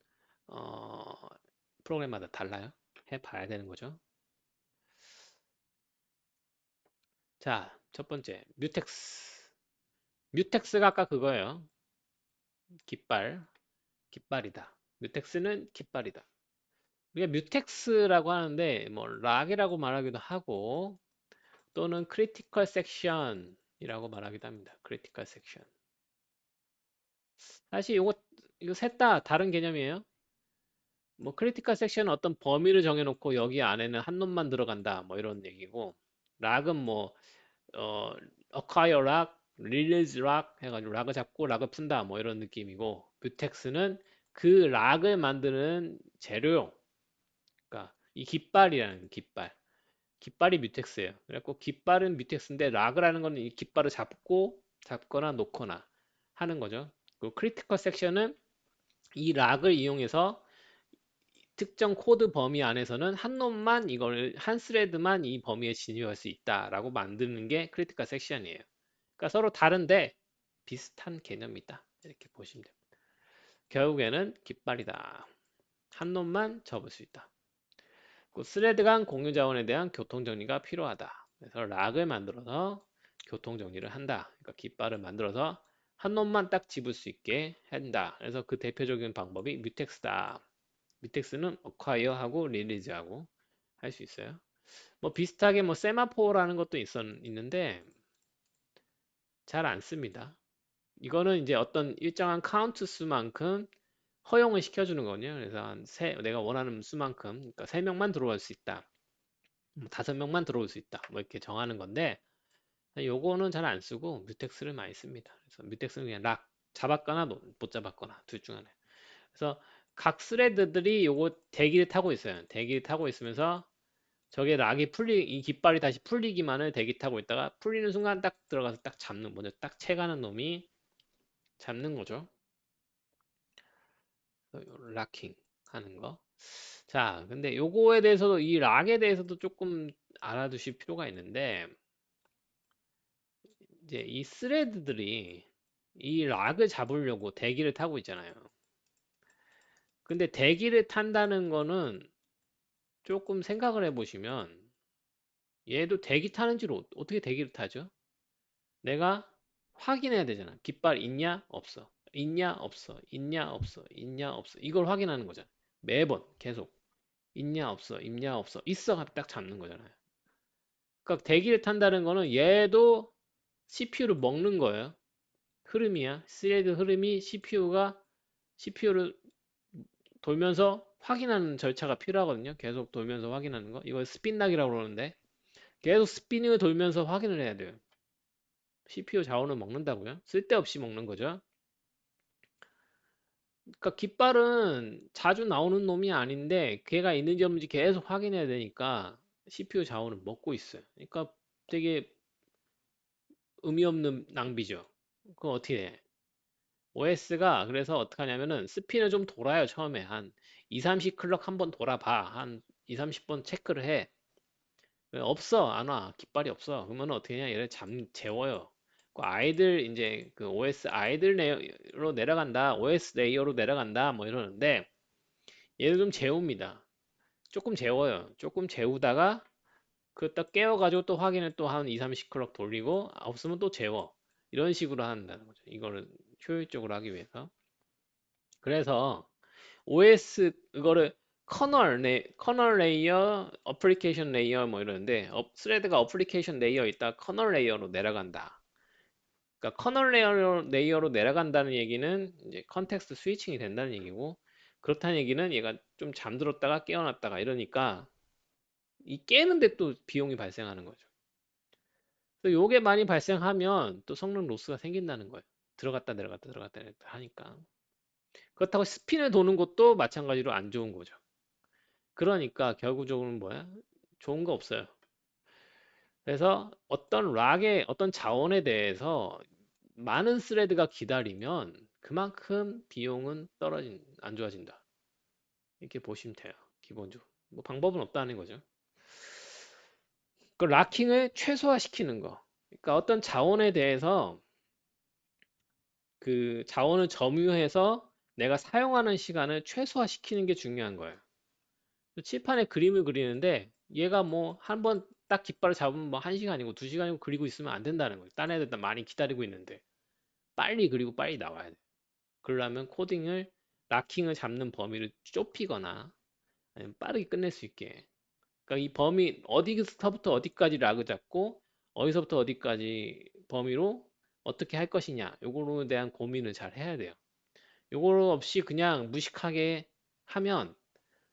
어, 프로그램마다 달라요. 해봐야 되는 거죠. 자, 첫 번째, 뮤텍스. 뮤텍스가 아까 그거예요. 깃발, 깃발이다. 뮤텍스는 깃발이다. 우리가 뮤텍스라고 하는데, 뭐, 락이라고 말하기도 하고, 또는 크리티컬 섹션이라고 말하기도 합니다. 크리티컬 섹션. 사실 이거 이거 셋 다 다른 개념이에요. 뭐 크리티컬 섹션은 어떤 범위를 정해놓고 여기 안에는 한 놈만 들어간다 뭐 이런 얘기고, 락은 뭐 acquire 락, release 락 해가지고 락을 잡고 락을 푼다 뭐 이런 느낌이고, 뮤텍스는 그 락을 만드는 재료용. 그러니까 이 깃발이라는 깃발이 뮤텍스예요. 그래갖고 깃발은 뮤텍스인데 락을 하는 거는 이 깃발을 잡거나 놓거나 하는 거죠. 그 크리티컬 섹션은 이 락을 이용해서 특정 코드 범위 안에서는 한 놈만 이걸 한 스레드만 이 범위에 진입할 수 있다라고 만드는 게 크리티컬 섹션이에요. 그러니까 서로 다른데 비슷한 개념이다. 이렇게 보시면 됩니다. 결국에는 깃발이다. 한 놈만 접을 수 있다. 그 스레드 간 공유 자원에 대한 교통 정리가 필요하다. 그래서 락을 만들어서 교통 정리를 한다. 그러니까 깃발을 만들어서 한 놈만 딱 집을 수 있게 한다. 그래서 그 대표적인 방법이 뮤텍스다. 뮤텍스는 acquire하고 release하고 할 수 있어요. 뭐 비슷하게 뭐 세마포라는 것도 있는데 잘 안 씁니다. 이거는 이제 어떤 일정한 카운트 수만큼 허용을 시켜주는 거거든요. 그래서 내가 원하는 수만큼, 그러니까 3명만 들어올 수 있다. 5명만 들어올 수 있다. 뭐 이렇게 정하는 건데, 요거는 잘 안 쓰고 뮤텍스를 많이 씁니다. 그래서 뮤텍스는 그냥 락 잡았거나 못 잡았거나 둘 중 하나. 그래서 각 스레드들이 요거 대기를 타고 있어요. 대기를 타고 있으면서 저게 이 깃발이 다시 풀리기만을 대기 타고 있다가 풀리는 순간 딱 들어가서 딱 잡는, 먼저 딱 채가는 놈이 잡는 거죠. 락킹 하는 거. 자, 근데 요거에 대해서도, 이 락에 대해서도 조금 알아두실 필요가 있는데, 이제 이 스레드들이 이 락을 잡으려고 대기를 타고 있잖아요. 근데 대기를 탄다는 거는 조금 생각을 해보시면, 얘도 대기 타는지를 어떻게 대기를 타죠? 내가 확인해야 되잖아. 깃발 있냐? 없어. 있냐? 없어. 있냐? 없어. 있냐? 없어. 이걸 확인하는 거잖아. 매번 계속. 있냐? 없어. 있냐? 없어. 있어. 하면 딱 잡는 거잖아요. 그러니까 대기를 탄다는 거는 얘도 CPU를 먹는 거예요. 흐름이야. 스레드 흐름이 CPU를 돌면서 확인하는 절차가 필요하거든요. 계속 돌면서 확인하는 거. 이걸 스핀락이라고 그러는데 계속 스피닝을 돌면서 확인을 해야 돼요. CPU 자원을 먹는다고요? 쓸데없이 먹는 거죠. 그러니까 깃발은 자주 나오는 놈이 아닌데 걔가 있는지 없는지 계속 확인해야 되니까 CPU 자원을 먹고 있어요. 그러니까 되게 의미 없는 낭비죠. 그거 어떻게 해? OS가 그래서 어떻게 하냐면은 스핀을 좀 돌아요. 처음에 한 2, 30 클럭 한번 돌아봐. 한 2, 30번 체크를 해. 없어. 안 와. 깃발이 없어. 그러면 어떻게 하냐? 얘를 재워요. 그 아이들 이제 그 OS 아이들 레이어로 내려간다. OS 레이어로 내려간다. 뭐 이러는데 얘를 좀 재웁니다. 조금 재워요. 조금 재우다가 그 딱 깨워가지고 또 확인을 또 한 2, 30 클럭 돌리고 없으면 또 재워. 이런 식으로 한다는 거죠. 이거를 효율적으로 하기 위해서. 그래서 OS 이거를 커널 레이어, 어플리케이션 레이어 뭐 이러는데 스레드가 어플리케이션 레이어 있다 커널 레이어로 내려간다. 그러니까 레이어로 내려간다는 얘기는 이제 컨텍스트 스위칭이 된다는 얘기고, 그렇다는 얘기는 얘가 좀 잠들었다가 깨어났다가 이러니까 이 깨는데 또 비용이 발생하는 거죠. 그래서 요게 많이 발생하면 또 성능 로스가 생긴다는 거예요. 들어갔다 내려갔다 하니까. 그렇다고 스핀을 도는 것도 마찬가지로 안 좋은 거죠. 그러니까 결국적으로는 뭐야? 좋은 거 없어요. 그래서 어떤 자원에 대해서 많은 스레드가 기다리면 그만큼 비용은 안 좋아진다. 이렇게 보시면 돼요. 기본적으로. 뭐 방법은 없다는 거죠. 그 락킹을 최소화시키는 거. 그러니까 어떤 자원에 대해서 그 자원을 점유해서 내가 사용하는 시간을 최소화시키는 게 중요한 거예요. 칠판에 그림을 그리는데 얘가 뭐 한 번 딱 깃발을 잡으면 뭐 1시간이고 2시간이고 그리고 있으면 안 된다는 거예요. 딴 애들 많이 기다리고 있는데 빨리 그리고 빨리 나와야 돼. 그러려면 락킹을 잡는 범위를 좁히거나 아니면 빠르게 끝낼 수 있게. 그러니까 이 범위 어디서부터 어디까지 락을 잡고 어디서부터 어디까지 범위로 어떻게 할 것이냐 요거에 대한 고민을 잘 해야 돼요. 요거 없이 그냥 무식하게 하면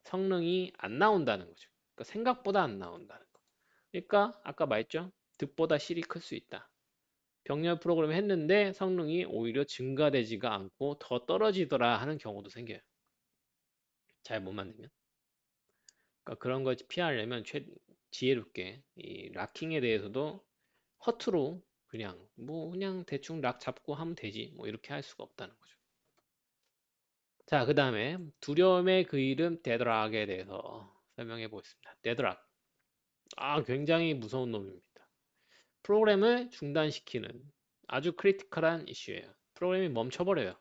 성능이 안 나온다는 거죠. 그러니까 생각보다 안 나온다는 거. 그러니까 아까 말했죠. 득보다 실이 클 수 있다. 병렬 프로그램 했는데 성능이 오히려 증가되지가 않고 더 떨어지더라 하는 경우도 생겨요. 잘 못 만들면. 그러니까 그런 걸 피하려면 지혜롭게 이 락킹에 대해서도 허투루 그냥 뭐 그냥 대충 락 잡고 하면 되지 뭐 이렇게 할 수가 없다는 거죠. 자, 그 다음에 두려움의 그 이름 데드락에 대해서 설명해 보겠습니다. 데드락. 굉장히 무서운 놈입니다. 프로그램을 중단시키는 아주 크리티컬한 이슈예요. 프로그램이 멈춰버려요.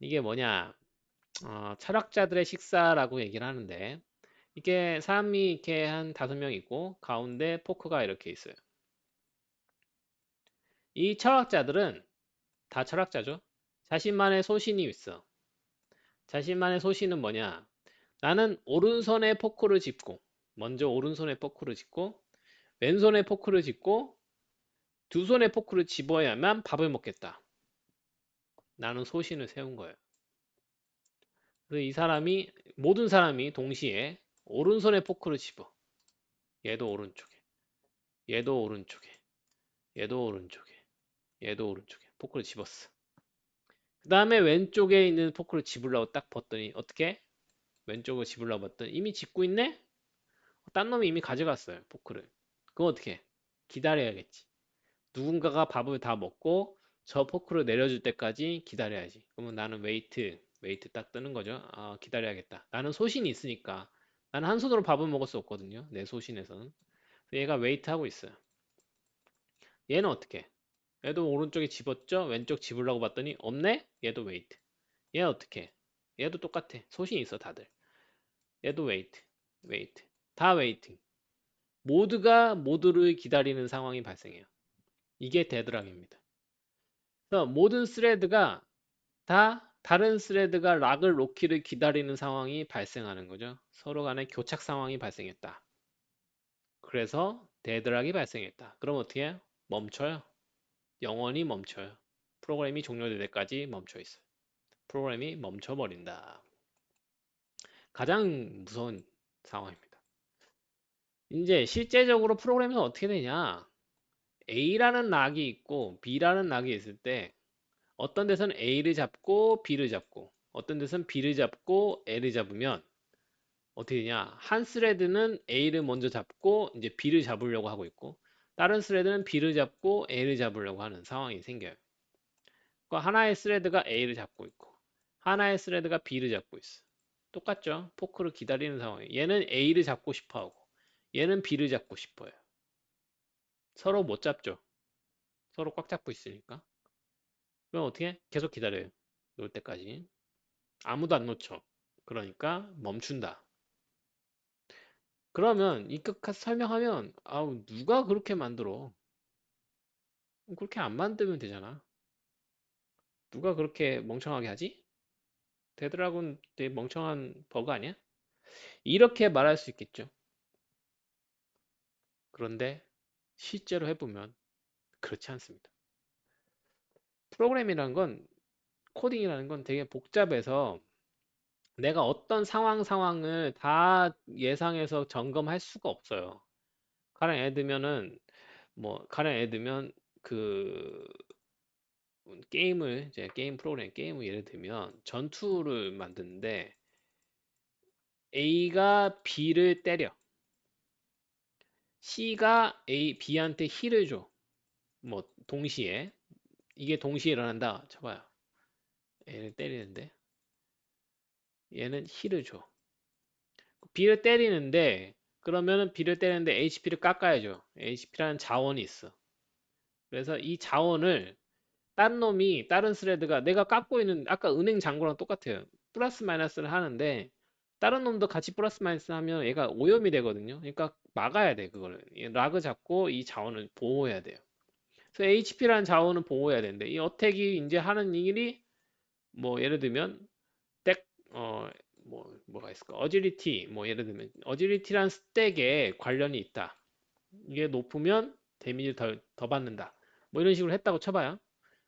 이게 뭐냐? 철학자들의 식사라고 얘기를 하는데 이게 사람이 이렇게 한 5명 있고 가운데 포크가 이렇게 있어요. 이 철학자들은 다 철학자죠. 자신만의 소신이 있어. 자신만의 소신은 뭐냐? 나는 오른손에 포크를 짚고 먼저 오른손에 포크를 짚고 왼손에 포크를 짚고 두 손에 포크를 집어야만 밥을 먹겠다. 나는 소신을 세운 거예요. 그래서 모든 사람이 동시에 오른손에 포크를 집어. 얘도 오른쪽에, 얘도 오른쪽에, 얘도 오른쪽에, 얘도 오른쪽에 포크를 집었어. 그 다음에 왼쪽에 있는 포크를 집으려고 딱 봤더니 어떻게? 왼쪽으로 집으려고 봤더니 이미 집고 있네? 딴 놈이 이미 가져갔어요, 포크를. 그거 어떻게 해? 기다려야겠지. 누군가가 밥을 다 먹고 저 포크를 내려줄 때까지 기다려야지. 그러면 나는 웨이트 딱 뜨는 거죠. 기다려야겠다. 나는 소신이 있으니까. 나는 한 손으로 밥을 먹을 수 없거든요. 내 소신에서는. 얘가 웨이트 하고 있어요. 얘는 어떻게 해? 얘도 오른쪽에 집었죠? 왼쪽 집으려고 봤더니 없네? 얘도 웨이트. 얘 어떻게 해? 얘도 똑같아. 소신이 있어, 다들. 얘도 웨이트. 다 웨이팅. 모두가 모두를 기다리는 상황이 발생해요. 이게 데드락입니다. 그래서 모든 스레드가 다 다른 스레드가 락을 놓기를 기다리는 상황이 발생하는 거죠. 서로 간에 교착 상황이 발생했다. 그래서 데드락이 발생했다. 그럼 어떻게 해요? 멈춰요. 영원히 멈춰요. 프로그램이 종료될 때까지 멈춰 있어요. 프로그램이 멈춰버린다. 가장 무서운 상황입니다. 이제 실제적으로 프로그램은 어떻게 되냐? A라는 락이 있고 B라는 락이 있을 때 어떤 데서는 A를 잡고 B를 잡고 어떤 데서는 B를 잡고 L을 잡으면 어떻게 되냐? 한 스레드는 A를 먼저 잡고 이제 B를 잡으려고 하고 있고 다른 스레드는 B를 잡고 A를 잡으려고 하는 상황이 생겨요. 그러니까 하나의 스레드가 A를 잡고 있고 하나의 스레드가 B를 잡고 있어. 똑같죠? 포크를 기다리는 상황이에요. 얘는 A를 잡고 싶어 하고 얘는 B를 잡고 싶어요. 서로 못 잡죠. 서로 꽉 잡고 있으니까. 그럼 어떻게 해? 계속 기다려요. 놓을 때까지. 아무도 안 놓쳐. 그러니까 멈춘다. 그러면 이껏 설명하면 누가 그렇게 만들어? 그렇게 안 만들면 되잖아. 누가 그렇게 멍청하게 하지? 데드락은 되게 멍청한 버그 아니야? 이렇게 말할 수 있겠죠. 그런데 실제로 해보면 그렇지 않습니다. 프로그램이라는 건 코딩이라는 건 되게 복잡해서 내가 어떤 상황을 다 예상해서 점검할 수가 없어요. 가령 예를 들면 그 이제 게임 프로그램 게임을 예를 들면 전투를 만드는데 A가 B를 때려. C가 B한테 힐을 줘. 뭐 동시에 이게 동시에 일어난다. 쳐봐요. 얘를 때리는데 얘는 힐을 줘. B를 때리는데 그러면은 B를 때리는데 HP를 깎아야죠. HP라는 자원이 있어. 그래서 이 자원을 다른 스레드가 내가 깎고 있는 아까 은행 잔고랑 똑같아요. 플러스 마이너스를 하는데 다른 놈도 같이 플러스 마이너스 하면 얘가 오염이 되거든요. 그러니까 막아야 돼 그거를. 락을 잡고 이 자원을 보호해야 돼요. 그래서 HP라는 자원을 보호해야 되는데 이 어택이 이제 하는 일이 뭐 예를 들면 덱, 뭐가 있을까? 어질리티, 뭐 예를 들면 어질리티란 스택에 관련이 있다. 이게 높으면 데미지를 더 받는다. 뭐 이런 식으로 했다고 쳐봐요.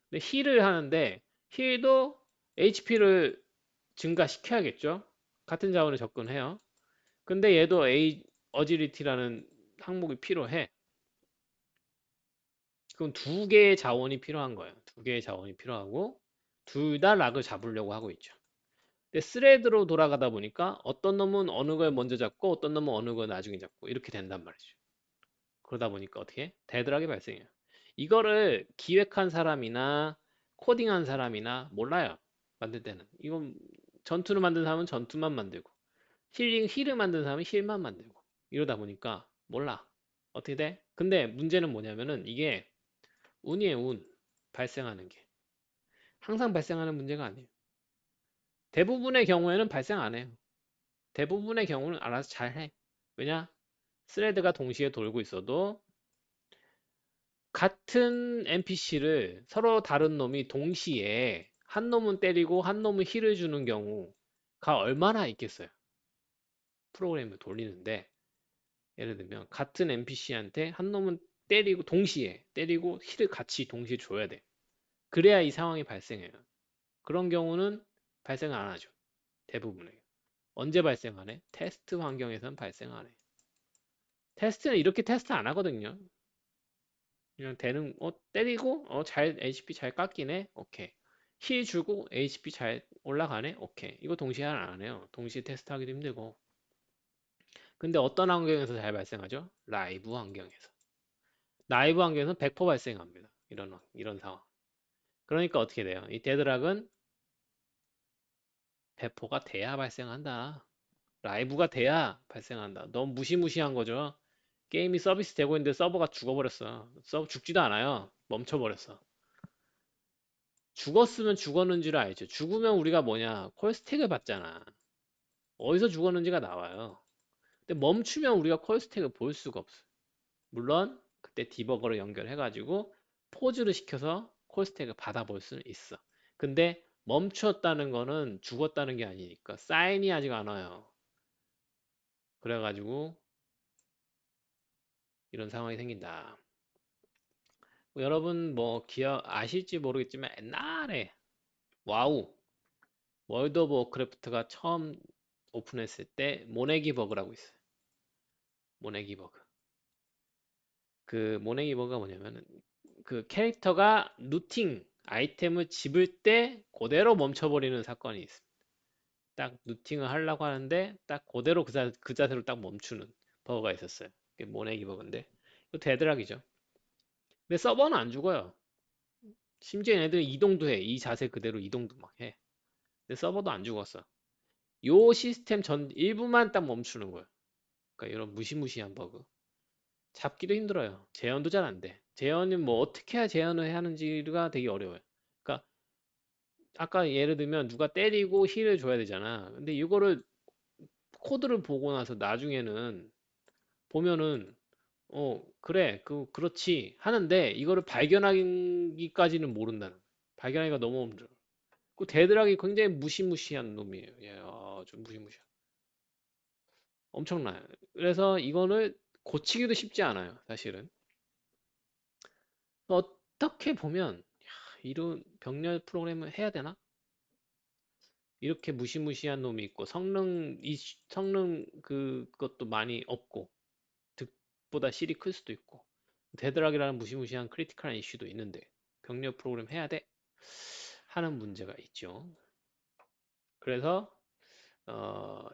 근데 힐을 하는데 힐도 HP를 증가시켜야겠죠? 같은 자원에 접근해요. 근데 얘도 어지리티라는 항목이 필요해. 그럼 두 개의 자원이 필요한 거예요. 두 개의 자원이 필요하고 둘 다 락을 잡으려고 하고 있죠. 근데 스레드로 돌아가다 보니까 어떤 놈은 어느 걸 먼저 잡고 어떤 놈은 어느 걸 나중에 잡고 이렇게 된단 말이죠. 그러다 보니까 어떻게? 데드락이 발생해요. 이거를 기획한 사람이나 코딩한 사람이나 몰라요. 만들 때는. 이건 전투를 만든 사람은 전투만 만들고 힐을 만든 사람은 힐만 만들고 이러다 보니까 몰라. 어떻게 돼? 근데 문제는 뭐냐면은 이게 운이에요, 운. 발생하는 게. 항상 발생하는 문제가 아니에요. 대부분의 경우에는 발생 안 해요. 대부분의 경우는 알아서 잘 해. 왜냐? 스레드가 동시에 돌고 있어도 같은 NPC를 서로 다른 놈이 동시에 한 놈은 때리고 한 놈은 힐을 주는 경우가 얼마나 있겠어요. 프로그램을 돌리는데 예를 들면 같은 NPC한테 한 놈은 때리고 동시에 때리고 힐을 같이 동시에 줘야 돼. 그래야 이 상황이 발생해요. 그런 경우는 발생을 안 하죠. 대부분의. 언제 발생하네? 테스트 환경에서는 발생 안 해. 테스트는 이렇게 테스트 안 하거든요. 그냥 때리고, 잘, HP 잘 깎이네? 오케이. 힐 주고, HP 잘 올라가네? 오케이. 이거 동시에 안 해요. 동시에 테스트 하기도 힘들고. 근데 어떤 환경에서 잘 발생하죠? 라이브 환경에서. 라이브 환경에서는 100% 발생합니다. 이런 상황. 그러니까 어떻게 돼요? 이 데드락은 배포가 돼야 발생한다. 라이브가 돼야 발생한다. 너무 무시무시한 거죠. 게임이 서비스 되고 있는데 서버가 죽어버렸어. 서버 죽지도 않아요. 멈춰버렸어. 죽었으면 죽었는 줄 알죠. 죽으면 우리가 뭐냐? 콜스택을 받잖아. 어디서 죽었는지가 나와요. 근데 멈추면 우리가 콜스택을 볼 수가 없어. 물론 그때 디버거를 연결해가지고 포즈를 시켜서 콜스택을 받아볼 수는 있어. 근데 멈췄다는 거는 죽었다는 게 아니니까 사인이 아직 안 와요. 그래가지고 이런 상황이 생긴다. 뭐 여러분 뭐 기억 아실지 모르겠지만 옛날에 와우 월드 오브 워크래프트가 처음 오픈했을 때 모내기 버그라고 있어요. 모내기 버그. 그 모내기 버그가 뭐냐면은 그 캐릭터가 루팅 아이템을 집을 때 그대로 멈춰버리는 사건이 있습니다. 딱 루팅을 하려고 하는데 딱 그대로 그 자세로 딱 멈추는 버그가 있었어요. 그게 모내기 버그인데 이거 데드락이죠. 근데 서버는 안 죽어요. 심지어 얘네들은 이동도 해. 이 자세 그대로 이동도 막 해. 근데 서버도 안 죽었어. 요 시스템 전 일부만 딱 멈추는 거예요. 그러니까 이런 무시무시한 버그. 잡기도 힘들어요. 재현도 잘 안 돼. 재현은 뭐 어떻게 해야 재현을 해야 하는지가 되게 어려워요. 그러니까 아까 예를 들면 누가 때리고 힐을 줘야 되잖아. 근데 이거를 코드를 보고 나서 나중에는 보면은 그래 그렇지 하는데 이거를 발견하기까지는 모른다는 거예요. 발견하기가 너무 힘들어. 그 데드락이 굉장히 무시무시한 놈이에요. 예, 좀 무시무시한. 엄청나요. 그래서 이거를 고치기도 쉽지 않아요. 사실은. 어떻게 보면 이런 병렬 프로그램을 해야 되나? 이렇게 무시무시한 놈이 있고 성능 그것도 많이 없고 득보다 실이 클 수도 있고 데드락이라는 무시무시한 크리티컬한 이슈도 있는데 병렬 프로그램 해야 돼? 하는 문제가 있죠. 그래서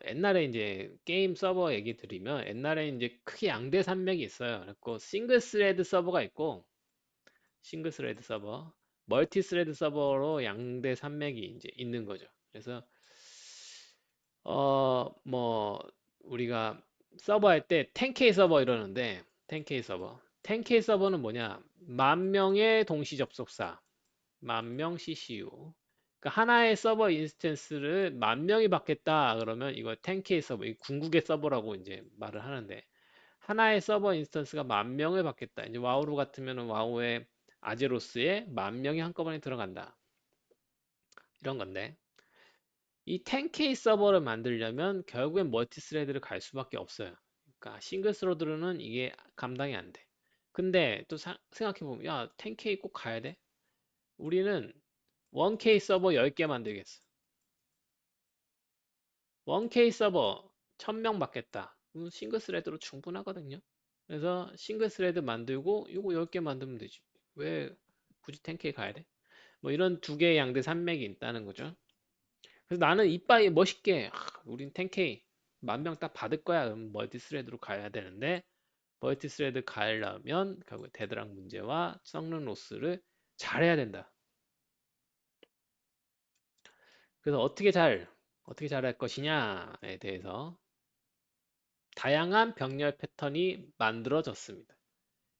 옛날에 이제 게임 서버 얘기 드리면 옛날에 이제 크게 양대 산맥이 있어요. 그리고 싱글 스레드 서버가 있고 싱글 스레드 서버, 멀티 스레드 서버로 양대 산맥이 이제 있는 거죠. 그래서 뭐 우리가 서버 할 때 10K 서버 이러는데 10K 서버. 10K 서버는 뭐냐? 만 명의 동시 접속사, 만 명 CCU. 그러니까 하나의 서버 인스턴스를 만 명이 받겠다 그러면 이거 10K 서버, 이 궁극의 서버라고 이제 말을 하는데 하나의 서버 인스턴스가 만 명을 받겠다. 이제 와우로 같으면 와우의 아제로스에 만 명이 한꺼번에 들어간다. 이런 건데 이 10K 서버를 만들려면 결국엔 멀티스레드를 갈 수밖에 없어요. 그러니까 싱글 스로드로는 이게 감당이 안 돼. 근데 또 생각해보면 야 10K 꼭 가야 돼? 우리는 1K 서버 10개 만들겠어. 1K 서버 1000명 받겠다. 싱글 스레드로 충분하거든요. 그래서 싱글 스레드 만들고 이거 10개 만들면 되지. 왜 굳이 10K 가야 돼? 뭐 이런 두 개의 양대 산맥이 있다는 거죠. 그래서 나는 이빠이 멋있게 우린 10K 10,000명 딱 받을 거야. 그럼 멀티 스레드로 가야 되는데 멀티 스레드 가려면 결국 데드락 문제와 성능 로스를 잘해야 된다. 그래서 어떻게 잘할 것이냐에 대해서 다양한 병렬 패턴이 만들어졌습니다.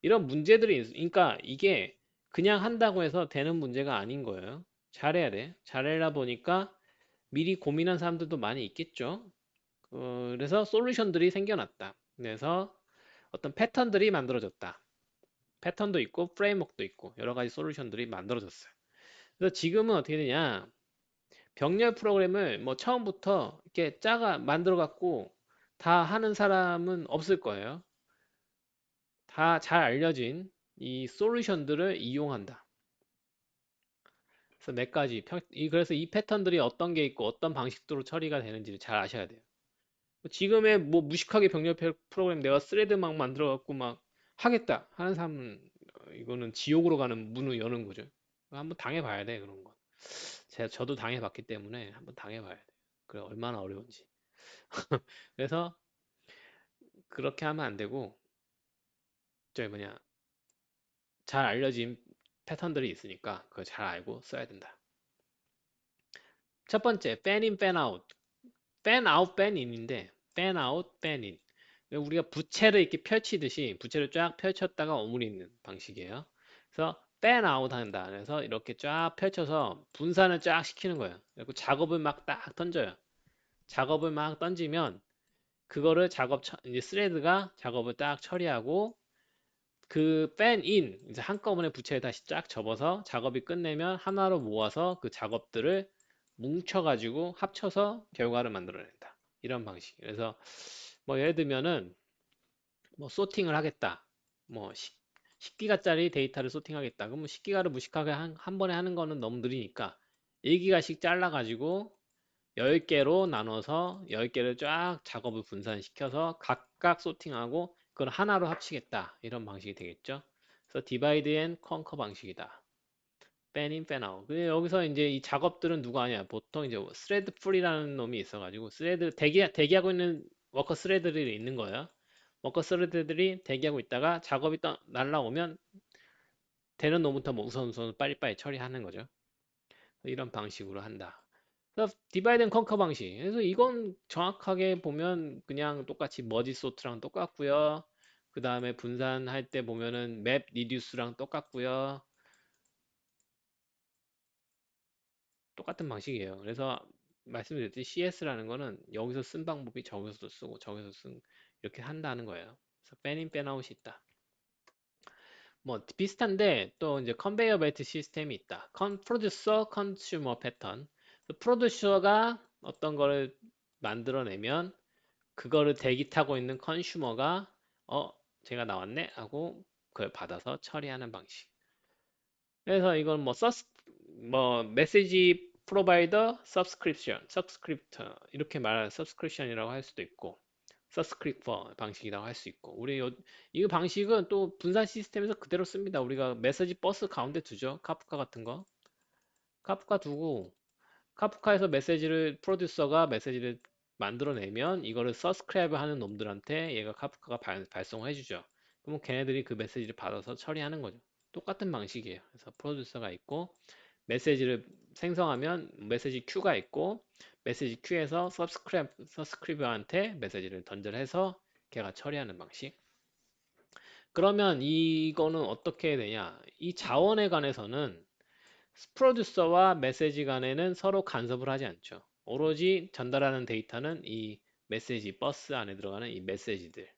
이런 문제들이 그러니까 이게 그냥 한다고 해서 되는 문제가 아닌 거예요. 잘해야 돼. 잘하려 보니까 미리 고민한 사람들도 많이 있겠죠. 그래서 솔루션들이 생겨났다. 그래서 어떤 패턴들이 만들어졌다. 패턴도 있고 프레임워크도 있고 여러 가지 솔루션들이 만들어졌어요. 그래서 지금은 어떻게 되냐? 병렬 프로그램을 뭐 처음부터 이렇게 짜가 만들어 갖고 다 하는 사람은 없을 거예요. 다 잘 알려진 이 솔루션들을 이용한다. 그래서 몇 가지 그래서 이 패턴들이 어떤 게 있고 어떤 방식으로 처리가 되는지를 잘 아셔야 돼요. 지금의 뭐 무식하게 병렬 프로그램 내가 스레드 막 만들어 갖고 막 하겠다 하는 사람은 이거는 지옥으로 가는 문을 여는 거죠. 한번 당해봐야 돼 그런 거. 저도 당해봤기 때문에 한번 당해봐야 돼. 그래 얼마나 어려운지. 그래서 그렇게 하면 안 되고 저기 뭐냐 잘 알려진 패턴들이 있으니까 그걸 잘 알고 써야 된다. 첫 번째, fan in, fan out. fan out, fan in인데 fan out, fan in. 우리가 부채를 이렇게 펼치듯이 부채를 쫙 펼쳤다가 오므리는 방식이에요. 그래서 fan out 한다. 그래서 이렇게 쫙 펼쳐서 분산을 쫙 시키는 거예요. 그리고 작업을 막 딱 던져요. 작업을 막 던지면 그거를 이제 스레드가 작업을 딱 처리하고 그 fan in 이제 한꺼번에 부채에 다시 쫙 접어서 작업이 끝내면 하나로 모아서 그 작업들을 뭉쳐가지고 합쳐서 결과를 만들어낸다. 이런 방식. 그래서 뭐 예를 들면은 뭐 소팅을 하겠다. 뭐 10기가짜리 데이터를 소팅하겠다. 그러면 10기가를 무식하게 한 번에 하는 거는 너무 느리니까 1기가씩 잘라가지고 10개로 나눠서 10개를 쫙 작업을 분산시켜서 각각 소팅하고 그걸 하나로 합치겠다. 이런 방식이 되겠죠. 그래서 디바이드 앤 컨커 방식이다. fan in, fan out. 근데 여기서 이제 이 작업들은 누가 하냐? 보통 이제 스레드 풀이라는 놈이 있어가지고 스레드 대기하고 있는 워커 스레드들이 있는 거예요. 워커 스레드들이 대기하고 있다가 작업이 날라오면 되는 놈부터 뭐 우선 빨리빨리 처리하는 거죠. 이런 방식으로 한다. 그래서 디바이드 앤 컨커 방식. 그래서 이건 정확하게 보면 그냥 똑같이 머지 소트랑 똑같고요. 그 다음에 분산할 때 보면은 맵 리듀스랑 똑같고요. 똑같은 방식이에요. 그래서 말씀드렸듯이 CS라는 거는 여기서 쓴 방법이 저기서도 쓰고 저기서 쓴 이렇게 한다는 거예요. 그래서 빼인 빼아웃이 있다. 뭐 비슷한데 또 이제 컨베이어 벨트 시스템이 있다. 프로듀서 컨슈머 패턴. 프로듀서가 어떤 거를 만들어내면 그거를 대기 타고 있는 컨슈머가 제가 나왔네 하고 그걸 받아서 처리하는 방식. 그래서 이건 뭐 메시지 프로바이더 서브스크립터 이렇게 말하는 서브스크립션이라고 할 수도 있고 서브스크립터 방식이라고 할 수 있고 이 방식은 또 분산 시스템에서 그대로 씁니다. 우리가 메시지 버스 가운데 두죠. 카프카 같은 거. 카프카 두고 카프카에서 프로듀서가 메시지를 만들어내면 이거를 서브스크라이브 하는 놈들한테 얘가 카프카가 발송을 해주죠. 그러면 걔네들이 그 메시지를 받아서 처리하는 거죠. 똑같은 방식이에요. 그래서 프로듀서가 있고 메시지를 생성하면 메시지 큐가 있고 메시지 큐에서 서브스크리버한테 메시지를 던져서 걔가 처리하는 방식. 그러면 이거는 어떻게 되냐? 이 자원에 관해서는 프로듀서와 메시지 간에는 서로 간섭을 하지 않죠. 오로지 전달하는 데이터는 이 메시지 버스 안에 들어가는 이 메시지들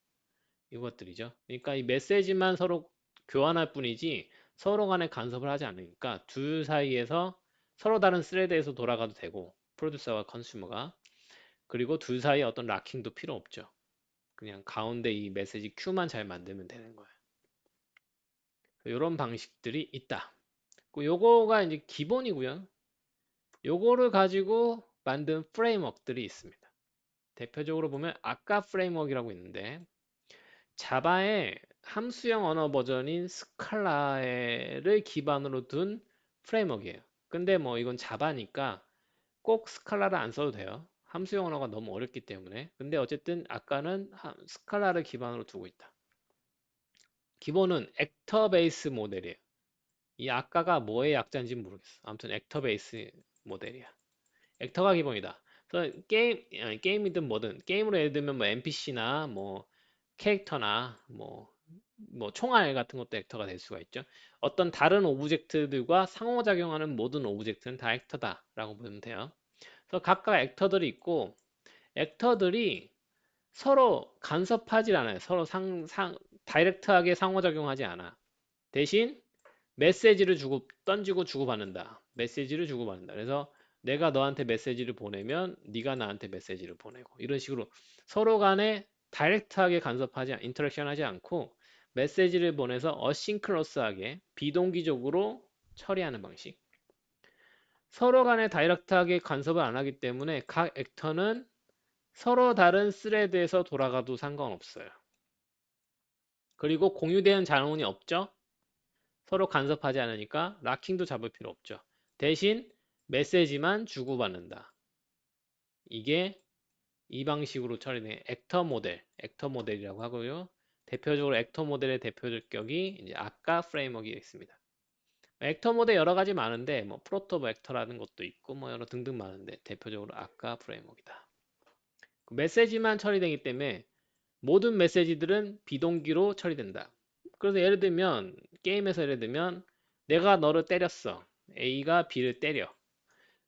이것들이죠. 그러니까 이 메시지만 서로 교환할 뿐이지 서로 간에 간섭을 하지 않으니까 둘 사이에서 서로 다른 스레드에서 돌아가도 되고 프로듀서와 컨슈머가 그리고 둘 사이에 어떤 락킹도 필요 없죠. 그냥 가운데 이 메시지 큐만 잘 만들면 되는 거예요. 이런 방식들이 있다. 요거가 이제 기본이고요. 요거를 가지고 만든 프레임워크들이 있습니다. 대표적으로 보면 아까 프레임워크라고 있는데 자바의 함수형 언어 버전인 스칼라를 기반으로 둔 프레임워크예요. 근데 뭐 이건 자바니까 꼭 스칼라를 안 써도 돼요. 함수형 언어가 너무 어렵기 때문에. 근데 어쨌든 아까는 스칼라를 기반으로 두고 있다. 기본은 액터 베이스 모델이에요. 이 아까가 뭐의 약자인지 모르겠어. 아무튼 액터 베이스 모델이야. 액터가 기본이다. 그래서 게임이든 뭐든 게임으로 예를 들면 뭐 NPC나 뭐 캐릭터나 뭐 총알 같은 것도 액터가 될 수가 있죠. 어떤 다른 오브젝트들과 상호작용하는 모든 오브젝트는 다 액터다라고 보면 돼요. 그래서 각각 액터들이 있고 액터들이 서로 간섭하지 않아요. 서로 다이렉트하게 상호작용하지 않아. 대신 메시지를 던지고 주고받는다. 메시지를 주고받는다. 그래서 내가 너한테 메시지를 보내면 네가 나한테 메시지를 보내고 이런 식으로 서로 간에 다이렉트하게 인터랙션 하지 않고 메시지를 보내서 어싱크로스하게 비동기적으로 처리하는 방식. 서로 간에 다이렉트하게 간섭을 안 하기 때문에 각 액터는 서로 다른 스레드에서 돌아가도 상관없어요. 그리고 공유되는 자원이 없죠? 서로 간섭하지 않으니까 락킹도 잡을 필요 없죠. 대신 메시지만 주고받는다. 이게 이 방식으로 처리된 액터 모델이라고 하고요. 대표적으로 액터 모델의 대표적격이 이제 아까 프레임워크가 있습니다. 액터 모델 여러 가지 많은데 뭐 프로토브 액터라는 것도 있고 뭐 여러 등등 많은데 대표적으로 아까 프레임워크이다. 메시지만 처리되기 때문에 모든 메시지들은 비동기로 처리된다. 그래서 예를 들면 게임에서 예를 들면 내가 너를 때렸어. A가 B를 때려.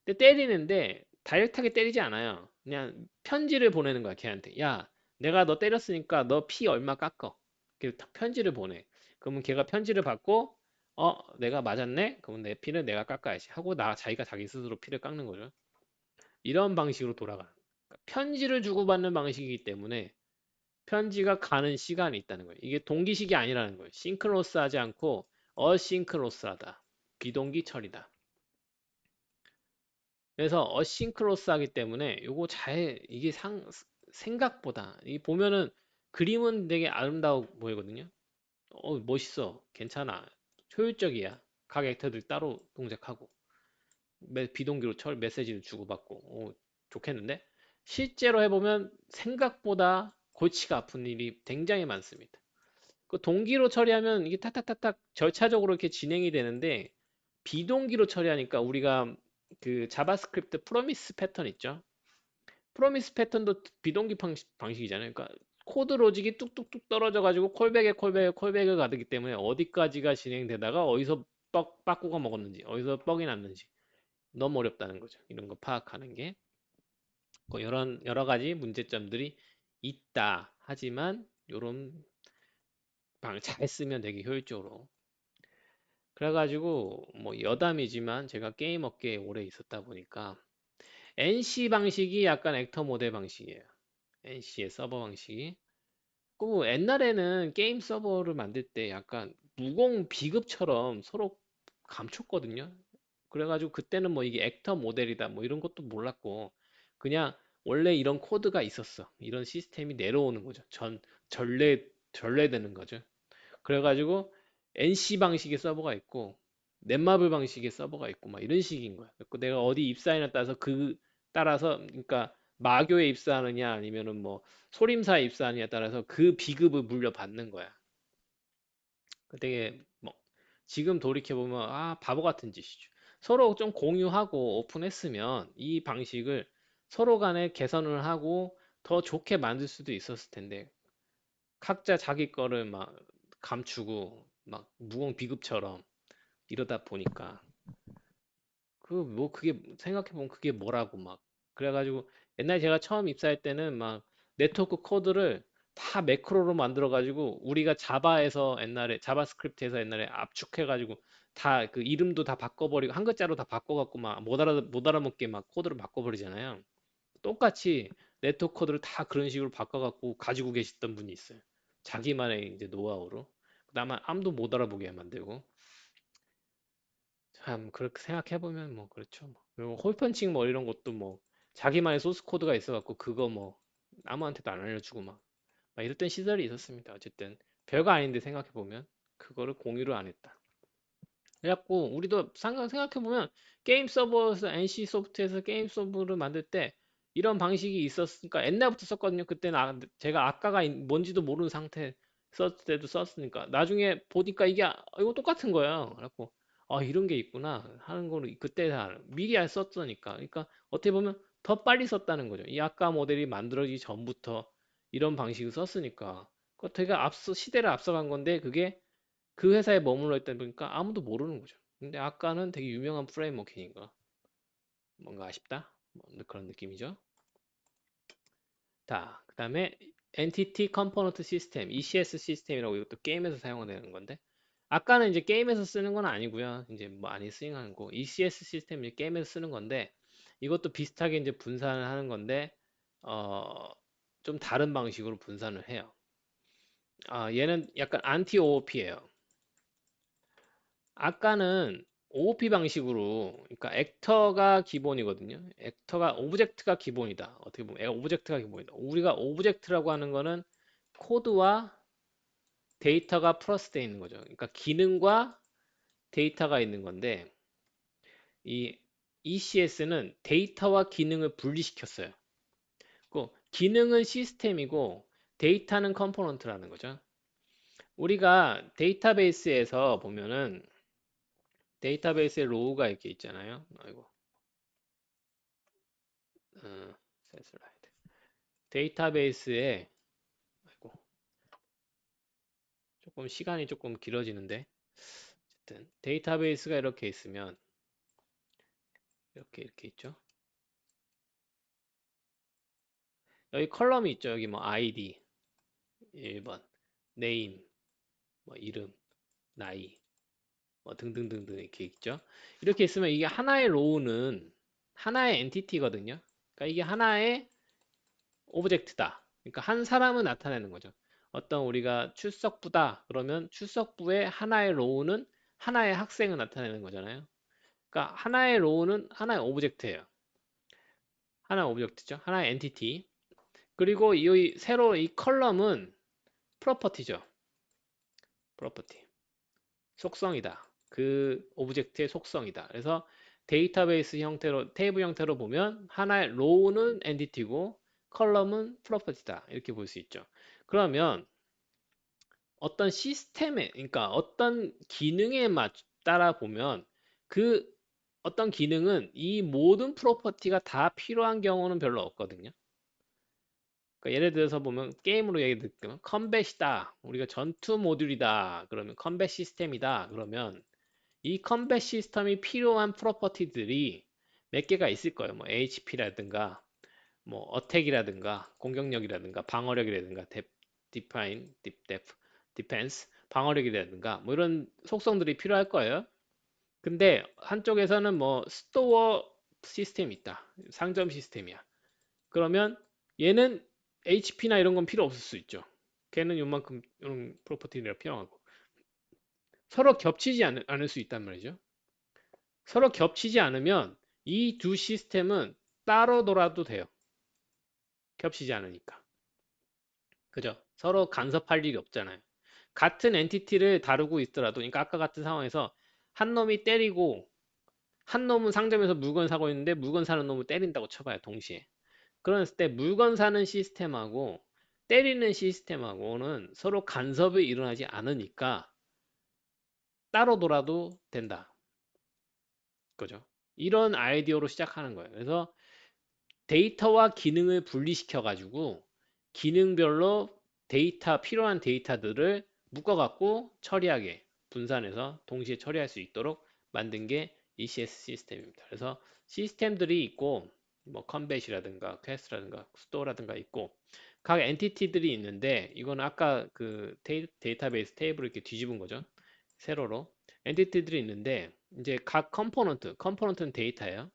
근데 때리는데 다이렉트하게 때리지 않아요. 그냥 편지를 보내는 거야, 걔한테. 야, 내가 너 때렸으니까 너 피 얼마 깎어. 이렇게 편지를 보내. 그러면 걔가 편지를 받고 내가 맞았네? 그러면 내 피는 내가 깎아야지. 하고 자기가 자기 스스로 피를 깎는 거죠. 이런 방식으로 돌아가. 편지를 주고받는 방식이기 때문에 편지가 가는 시간이 있다는 거예요. 이게 동기식이 아니라는 거예요. 싱크로스하지 않고 어싱크로스하다. 비동기 처리다. 그래서 어싱크로스하기 때문에 요거 이게 생각보다 이 보면은 그림은 되게 아름다워 보이거든요. 멋있어. 괜찮아. 효율적이야. 각 액터들 따로 동작하고 비동기로 메시지를 주고받고 좋겠는데 실제로 해보면 생각보다 골치가 아픈 일이 굉장히 많습니다. 그 동기로 처리하면 이게 탁탁탁탁 절차적으로 이렇게 진행이 되는데 비동기로 처리하니까 우리가 그 자바스크립트 프로미스 패턴 있죠? 프로미스 패턴도 비동기 방식이잖아요. 그러니까 코드 로직이 뚝뚝뚝 떨어져 가지고 콜백에 가기 때문에 어디까지가 진행되다가 어디서 빠꾸가 먹었는지 어디서 뻑이 났는지 너무 어렵다는 거죠. 이런 거 파악하는 게. 여러 가지 문제점들이 있다. 하지만 이런 방 잘 쓰면 되게 효율적으로. 그래가지고 뭐 여담이지만 제가 게임 업계에 오래 있었다 보니까 NC 방식이 약간 액터 모델 방식이에요. NC의 서버 방식이. 그 옛날에는 게임 서버를 만들 때 약간 무공 비급처럼 서로 감췄거든요. 그래가지고 그때는 뭐 이게 액터 모델이다 뭐 이런 것도 몰랐고 그냥 원래 이런 코드가 있었어. 이런 시스템이 내려오는 거죠. 전래되는 거죠. 그래가지고 NC 방식의 서버가 있고 넷마블 방식의 서버가 있고 막 이런 식인 거야. 그래서 내가 어디 입사하냐에 따라서 따라서 그러니까 마교에 입사하느냐 아니면은 뭐 소림사에 입사하느냐에 따라서 그 비급을 물려받는 거야. 되게 뭐 지금 돌이켜 보면 바보 같은 짓이죠. 서로 좀 공유하고 오픈했으면 이 방식을 서로 간에 개선을 하고 더 좋게 만들 수도 있었을 텐데 각자 자기 거를 막 감추고 막 무공 비급처럼 이러다 보니까 그게 생각해 보면 그게 뭐라고 막 그래가지고 옛날에 제가 처음 입사할 때는 막 네트워크 코드를 다 매크로로 만들어 가지고 우리가 자바에서 옛날에 자바스크립트에서 옛날에 압축해 가지고 다 그 이름도 다 바꿔버리고 한 글자로 다 바꿔갖고 막 못 알아먹게 막 코드를 바꿔버리잖아요. 똑같이 네트워크 코드를 다 그런 식으로 바꿔갖고 가지고 계셨던 분이 있어요. 자기만의 이제 노하우로. 그다음에 아무도 못 알아보게 만들고. 참 그렇게 생각해 보면 뭐 그렇죠. 뭐. 그리고 홀펀칭 뭐 이런 것도 뭐 자기만의 소스 코드가 있어갖고 그거 뭐 아무한테도 안 알려주고 막 이랬던 시절이 있었습니다. 어쨌든 별거 아닌데 생각해 보면 그거를 공유를 안 했다. 그래갖고 우리도 생각해보면 게임 서버에서 NC 소프트에서 게임 서버를 만들 때 이런 방식이 있었으니까 옛날부터 썼거든요. 그때는 제가 아까가 뭔지도 모르는 상태 썼을 때도 썼으니까 나중에 보니까 이게 이거 똑같은 거예요. 그래갖고 이런 게 있구나 하는 거를 그때 다 미리 썼으니까 그러니까 어떻게 보면 더 빨리 썼다는 거죠. 이 아까 모델이 만들어지기 전부터 이런 방식을 썼으니까 그 되게 시대를 앞서간 건데 그게 그 회사에 머물러 있다 보니까 아무도 모르는 거죠. 근데 아까는 되게 유명한 프레임워크니까 뭔가 아쉽다. 뭐 그런 느낌이죠. 자, 그 다음에 Entity Component System, ECS 시스템이라고 이것도 게임에서 사용되는 건데 아까는 이제 게임에서 쓰는 건 아니고요. 이제 뭐 많이 쓰이는 거 ECS 시스템이 게임에서 쓰는 건데 이것도 비슷하게 이제 분산을 하는 건데 어, 좀 다른 방식으로 분산을 해요. 얘는 약간 안티 OOP예요. 아까는 OOP 방식으로, 그러니까 액터가 기본이거든요. 액터가, 오브젝트가 기본이다. 어떻게 보면 오브젝트가 기본이다. 우리가 오브젝트라고 하는 거는 코드와 데이터가 플러스되어 있는 거죠. 그러니까 기능과 데이터가 있는 건데, 이 ECS는 데이터와 기능을 분리시켰어요. 그 기능은 시스템이고 데이터는 컴포넌트라는 거죠. 우리가 데이터베이스에서 보면은 데이터베이스에 로우가 이렇게 있잖아요. 아이고. 슬라이드. 데이터베이스에 아이고, 조금 시간이 조금 길어지는데 어쨌든 데이터베이스가 이렇게 있으면 이렇게 있죠. 여기 컬럼이 있죠. 여기 뭐 ID 1번, 네임, 뭐 이름, 나이, 뭐 등등등등 이렇게 있죠. 이렇게 있으면 이게 하나의 로우는 하나의 엔티티거든요. 그러니까 이게 하나의 오브젝트다. 그러니까 한 사람을 나타내는 거죠. 어떤 우리가 출석부다 그러면 출석부의 하나의 로우는 하나의 학생을 나타내는 거잖아요. 그러니까 하나의 로우는 하나의 오브젝트예요. 하나의 오브젝트죠. 하나의 엔티티. 그리고 이 새로 이 컬럼은 프로퍼티죠. 프로퍼티. 속성이다. 그 오브젝트의 속성이다. 그래서 데이터베이스 형태로 테이블 형태로 보면 하나의 로우는 엔티티고 컬럼은 프로퍼티다. 이렇게 볼 수 있죠. 그러면 어떤 시스템에, 그러니까 어떤 기능에 따라 보면 그 어떤 기능은 이 모든 프로퍼티가 다 필요한 경우는 별로 없거든요. 그러니까 예를 들어서 보면 게임으로 얘기 듣면 컴뱃이다. 우리가 전투 모듈이다. 그러면 컴뱃 시스템이다. 그러면 이 컴뱃 시스템이 필요한 프로퍼티들이 몇 개가 있을 거예요. 뭐 HP라든가 뭐 어택이라든가 공격력이라든가 방어력이라든가 디파인, 딥데프, 디펜스, 방어력이라든가 뭐 이런 속성들이 필요할 거예요. 근데 한쪽에서는 뭐 스토어 시스템이 있다. 상점 시스템이야. 그러면 얘는 HP나 이런 건 필요 없을 수 있죠. 걔는 요만큼 이런 프로퍼티가 필요하고 서로 겹치지 않을 수 있단 말이죠. 서로 겹치지 않으면 이 두 시스템은 따로 돌아도 돼요. 겹치지 않으니까. 그죠? 서로 간섭할 일이 없잖아요. 같은 엔티티를 다루고 있더라도, 그러니까 아까 같은 상황에서 한 놈이 때리고 한 놈은 상점에서 물건 사고 있는데 물건 사는 놈을 때린다고 쳐봐요, 동시에. 그랬을 때 물건 사는 시스템하고 때리는 시스템하고는 서로 간섭이 일어나지 않으니까 따로 돌아도 된다. 그죠? 이런 아이디어로 시작하는 거예요. 그래서 데이터와 기능을 분리시켜 가지고 기능별로 필요한 데이터들을 묶어갖고 처리하게 분산해서 동시에 처리할 수 있도록 만든 게 ECS 시스템입니다. 그래서 시스템들이 있고 뭐 컴뱃이라든가 퀘스트라든가 스토어라든가 있고 각 엔티티들이 있는데 이건 아까 그 데이터베이스 테이블을 이렇게 뒤집은 거죠. 세로로 엔티티들이 있는데 이제 각 컴포넌트는 데이터예요.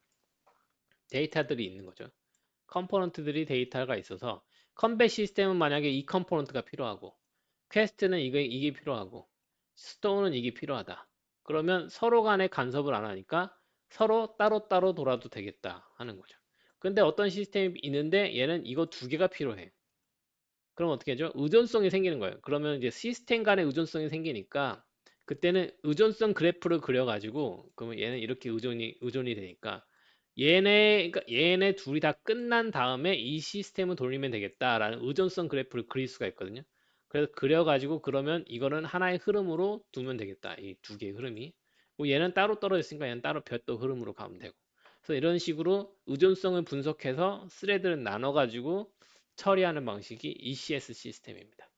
데이터들이 있는 거죠. 컴포넌트들이 데이터가 있어서 컴뱃 시스템은 만약에 이 컴포넌트가 필요하고 퀘스트는 이게 필요하고 스토어는 이게 필요하다. 그러면 서로 간에 간섭을 안 하니까 서로 따로따로 돌아도 되겠다 하는 거죠. 근데 어떤 시스템이 있는데 얘는 이거 두 개가 필요해. 그럼 어떻게 하죠? 의존성이 생기는 거예요. 그러면 이제 시스템 간의 의존성이 생기니까 그때는 의존성 그래프를 그려가지고 그러면 얘는 이렇게 의존이 되니까 그러니까 얘네 둘이 다 끝난 다음에 이 시스템을 돌리면 되겠다라는 의존성 그래프를 그릴 수가 있거든요. 그래서 그려가지고 그러면 이거는 하나의 흐름으로 두면 되겠다. 이 두 개의 흐름이. 그리고 얘는 따로 떨어졌으니까 얘는 따로 별도 흐름으로 가면 되고. 그래서 이런 식으로 의존성을 분석해서 스레드를 나눠가지고 처리하는 방식이 ECS 시스템입니다.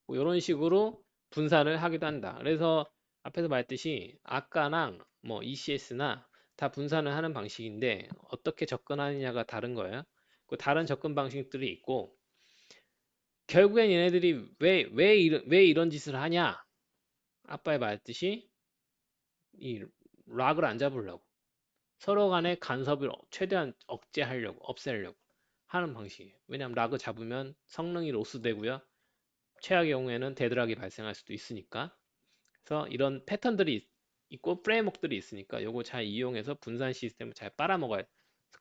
뭐 이런 식으로 분산을 하기도 한다. 그래서 앞에서 말했듯이 아까랑 뭐 ECS나 다 분산을 하는 방식인데 어떻게 접근하느냐가 다른 거예요. 그 다른 접근 방식들이 있고 결국엔 얘네들이 왜 이런 짓을 하냐? 아빠에 말했듯이 이 락을 안 잡으려고 서로 간의 간섭을 최대한 억제하려고 없애려고 하는 방식이에요. 왜냐하면 락을 잡으면 성능이 로스되고요. 최악의 경우에는 데드락이 발생할 수도 있으니까. 그래서 이런 패턴들이 있고 프레임워크들이 있으니까 요거 잘 이용해서 분산 시스템을 잘 빨아먹어야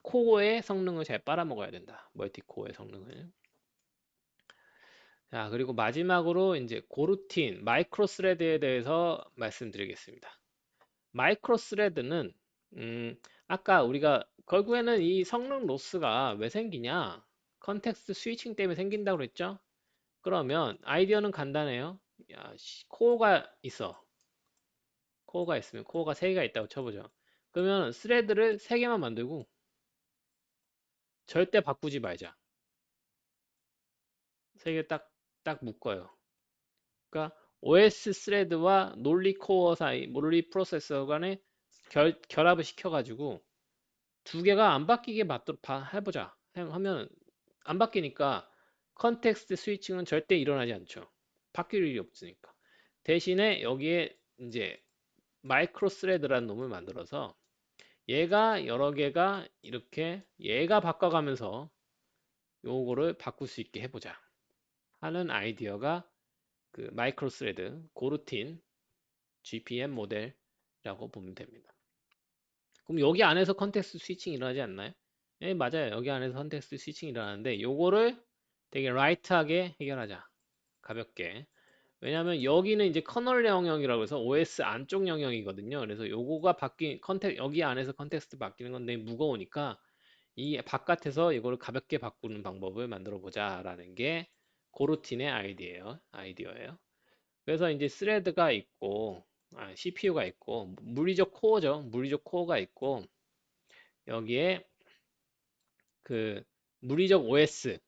코어의 성능을 잘 빨아먹어야 된다. 멀티코어의 성능을. 자, 그리고 마지막으로 이제 고루틴, 마이크로 스레드에 대해서 말씀드리겠습니다. 마이크로 스레드는 아까 우리가 결국에는 이 성능 로스가 왜 생기냐? 컨텍스트 스위칭 때문에 생긴다고 그랬죠? 그러면 아이디어는 간단해요. 야, 코어가 있어. 코어가 있으면 코어가 3개가 있다고 쳐보죠. 그러면 스레드를 3개만 만들고 절대 바꾸지 말자. 3개 딱 묶어요. 그러니까 OS 스레드와 논리 코어 사이, 논리 프로세서 간에 결합을 시켜가지고 두 개가 안 바뀌게 맞도록 해보자. 하면 안 바뀌니까 컨텍스트 스위칭은 절대 일어나지 않죠. 바뀔 일이 없으니까. 대신에 여기에 이제 마이크로 스레드라는 놈을 만들어서 얘가 여러 개가 이렇게 얘가 바꿔가면서 요거를 바꿀 수 있게 해보자 하는 아이디어가 그 마이크로 스레드 고루틴 GPM 모델이라고 보면 됩니다. 그럼 여기 안에서 컨텍스트 스위칭 일어나지 않나요? 예, 맞아요. 여기 안에서 컨텍스트 스위칭 일어나는데 요거를 되게 라이트하게 해결하자. 가볍게. 왜냐하면 여기는 이제 커널 영역이라고 해서 OS 안쪽 영역이거든요. 그래서 요거가 여기 안에서 컨텍스트 바뀌는 건데 무거우니까 이 바깥에서 이걸 가볍게 바꾸는 방법을 만들어 보자라는 게 고루틴의 아이디어예요. 그래서 이제 스레드가 있고 CPU가 있고 물리적 코어죠. 물리적 코어가 있고 여기에 그 물리적 OS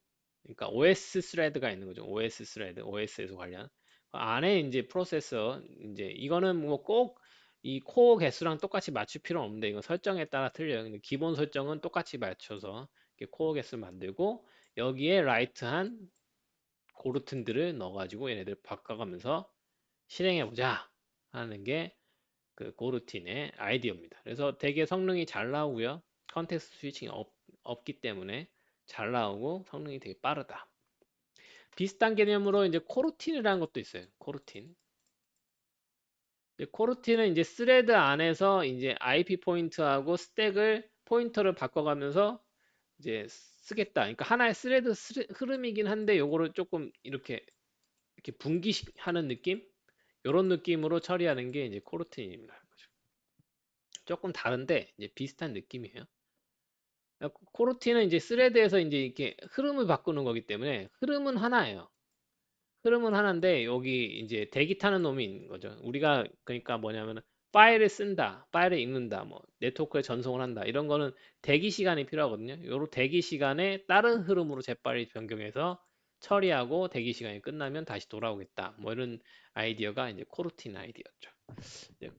그러니까 OS 스레드가 있는 거죠. OS 스레드, OS에서 관련 안에 이제 프로세서 이제 이거는 뭐 꼭 이 코어 개수랑 똑같이 맞출 필요는 없는데 이건 설정에 따라 틀려요. 근데 기본 설정은 똑같이 맞춰서 이렇게 코어 개수 만들고 여기에 라이트한 고루튼들을 넣어가지고 얘네들 바꿔가면서 실행해보자 하는 게 그 고루틴의 아이디어입니다. 그래서 되게 성능이 잘 나오고요. 컨텍스트 스위칭이 없기 때문에 잘 나오고 성능이 되게 빠르다. 비슷한 개념으로 이제 코루틴이라는 것도 있어요. 코루틴. 코루틴은 이제 스레드 안에서 이제 IP 포인트하고 스택을 포인터를 바꿔가면서 이제 쓰겠다. 그러니까 하나의 흐름이긴 한데 요거를 조금 이렇게 분기하는 느낌? 이런 느낌으로 처리하는 게 이제 코루틴입니다. 조금 다른데 이제 비슷한 느낌이에요. 코루틴은 이제 스레드에서 이제 이렇게 흐름을 바꾸는 거기 때문에 흐름은 하나예요. 흐름은 하나인데 여기 이제 대기 타는 놈이 있는 거죠. 우리가 그러니까 뭐냐면 파일을 쓴다, 파일을 읽는다, 뭐 네트워크에 전송을 한다 이런 거는 대기 시간이 필요하거든요. 요런 대기 시간에 다른 흐름으로 재빨리 변경해서 처리하고 대기 시간이 끝나면 다시 돌아오겠다. 뭐 이런 아이디어가 이제 코루틴 아이디어죠. 이제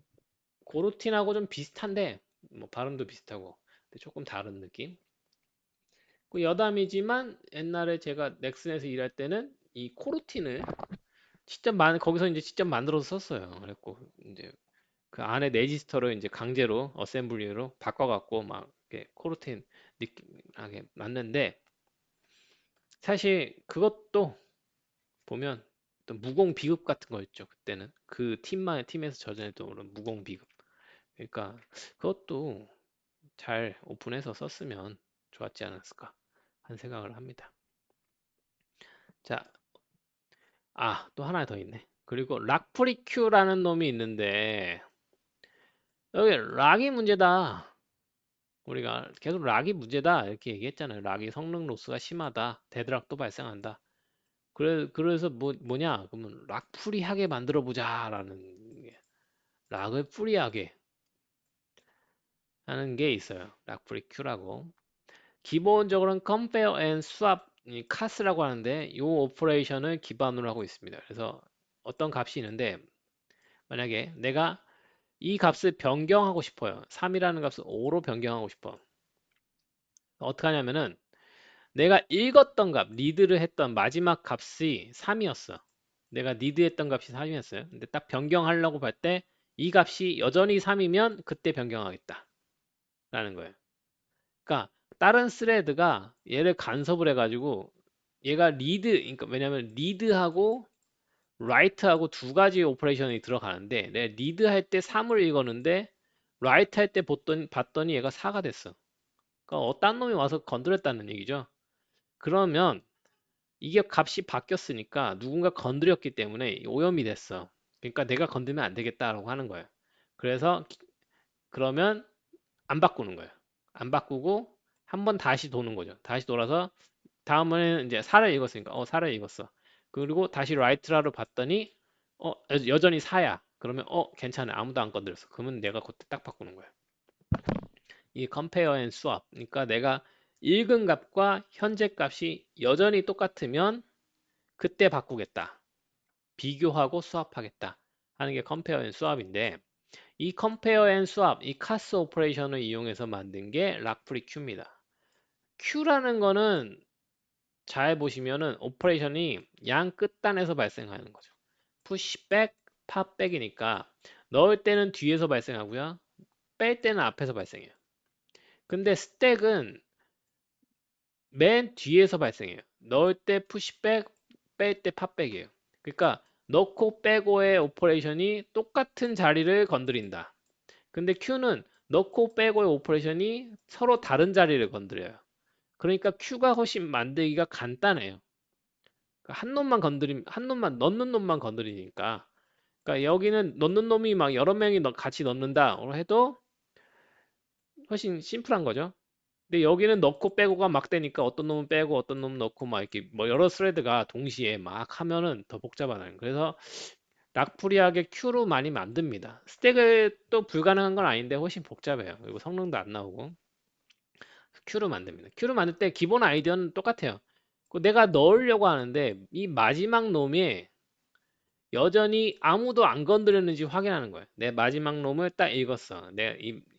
고루틴하고 좀 비슷한데 뭐 발음도 비슷하고 근데 조금 다른 느낌. 그 여담이지만 옛날에 제가 넥슨에서 일할 때는 이 코루틴을 거기서 이제 직접 만들어서 썼어요. 그랬고 이제 그 안에 레지스터를 이제 강제로 어셈블리로 바꿔갖고 막 이렇게 코루틴 느낌하게 만드는데 사실 그것도 보면 어떤 무공 비급 같은 거였죠. 그때는 그 팀에서 저장했던 그런 무공 비급. 그러니까 그것도 잘 오픈해서 썼으면 좋았지 않았을까 하는 생각을 합니다. 자, 또 하나 더 있네. 그리고 락프리큐라는 놈이 있는데 여기 락이 문제다. 우리가 계속 락이 문제다 이렇게 얘기했잖아요. 락이 성능 로스가 심하다. 데드락도 발생한다. 그래서 뭐냐? 그러면 락 프리하게 만들어 보자라는 게 락을 프리하게 하는 게 있어요. 락 프리큐라고. 기본적으로는 compare and swap 이 카스라고 하는데 이 오퍼레이션을 기반으로 하고 있습니다. 그래서 어떤 값이 있는데 만약에 내가 이 값을 변경하고 싶어요. 3이라는 값을 5로 변경하고 싶어. 어떻게 하냐면은 내가 읽었던 값, 리드를 했던 마지막 값이 3이었어. 내가 리드했던 값이 3이었어요. 근데 딱 변경하려고 할 때 이 값이 여전히 3이면 그때 변경하겠다. 라는 거예요. 그러니까 다른 스레드가 얘를 간섭을 해가지고 얘가 그러니까 왜냐면 리드하고 라이트하고 두 가지 오퍼레이션이 들어가는데 내가 리드 할 때 3을 읽었는데 라이트 할 때 봤더니 얘가 4가 됐어. 그러니까 딴 놈이 와서 건드렸다는 얘기죠. 그러면 이게 값이 바뀌었으니까 누군가 건드렸기 때문에 오염이 됐어. 그러니까 내가 건드면 안 되겠다라고 하는 거예요. 그래서 그러면 안 바꾸는 거예요. 안 바꾸고 한 번 다시 도는 거죠. 다시 돌아서 다음에는 이제 4를 읽었으니까 4를 읽었어. 그리고 다시 라이트라로 봤더니 여전히 4야. 그러면 괜찮아. 아무도 안 건드렸어. 그러면 내가 그때 딱 바꾸는 거예요. 이 compare and swap. 그러니까 내가 읽은 값과 현재 값이 여전히 똑같으면 그때 바꾸겠다. 비교하고 수합하겠다 하는 게 compare and swap인데 이 compare and swap, 이 카스 오퍼레이션을 이용해서 만든 게 락프리 큐입니다. 큐라는 거는 잘 보시면은 오퍼레이션이 양 끝단에서 발생하는 거죠. 푸시백, 팝백이니까 넣을 때는 뒤에서 발생하고요. 뺄 때는 앞에서 발생해요. 근데 스택은 맨 뒤에서 발생해요. 넣을 때 푸시백, 뺄 때 팝백이에요. 그러니까 넣고 빼고의 오퍼레이션이 똑같은 자리를 건드린다. 근데 Q는 넣고 빼고의 오퍼레이션이 서로 다른 자리를 건드려요. 그러니까 Q가 훨씬 만들기가 간단해요. 그러니까 한 놈만 넣는 놈만 건드리니까. 그러니까 여기는 넣는 놈이 막 여러 명이 같이 넣는다 해도 훨씬 심플한 거죠. 근데 여기는 넣고 빼고가 막 되니까 어떤 놈은 빼고 어떤 놈은 넣고 막 이렇게 뭐 여러 스레드가 동시에 막 하면은 더 복잡하다는. 그래서 락프리하게 큐로 많이 만듭니다. 스택을 또 불가능한 건 아닌데 훨씬 복잡해요. 그리고 성능도 안 나오고 큐로 만듭니다. 큐로 만들 때 기본 아이디어는 똑같아요. 내가 넣으려고 하는데 이 마지막 놈이 여전히 아무도 안 건드렸는지 확인하는 거예요. 내 마지막 놈을 딱 읽었어.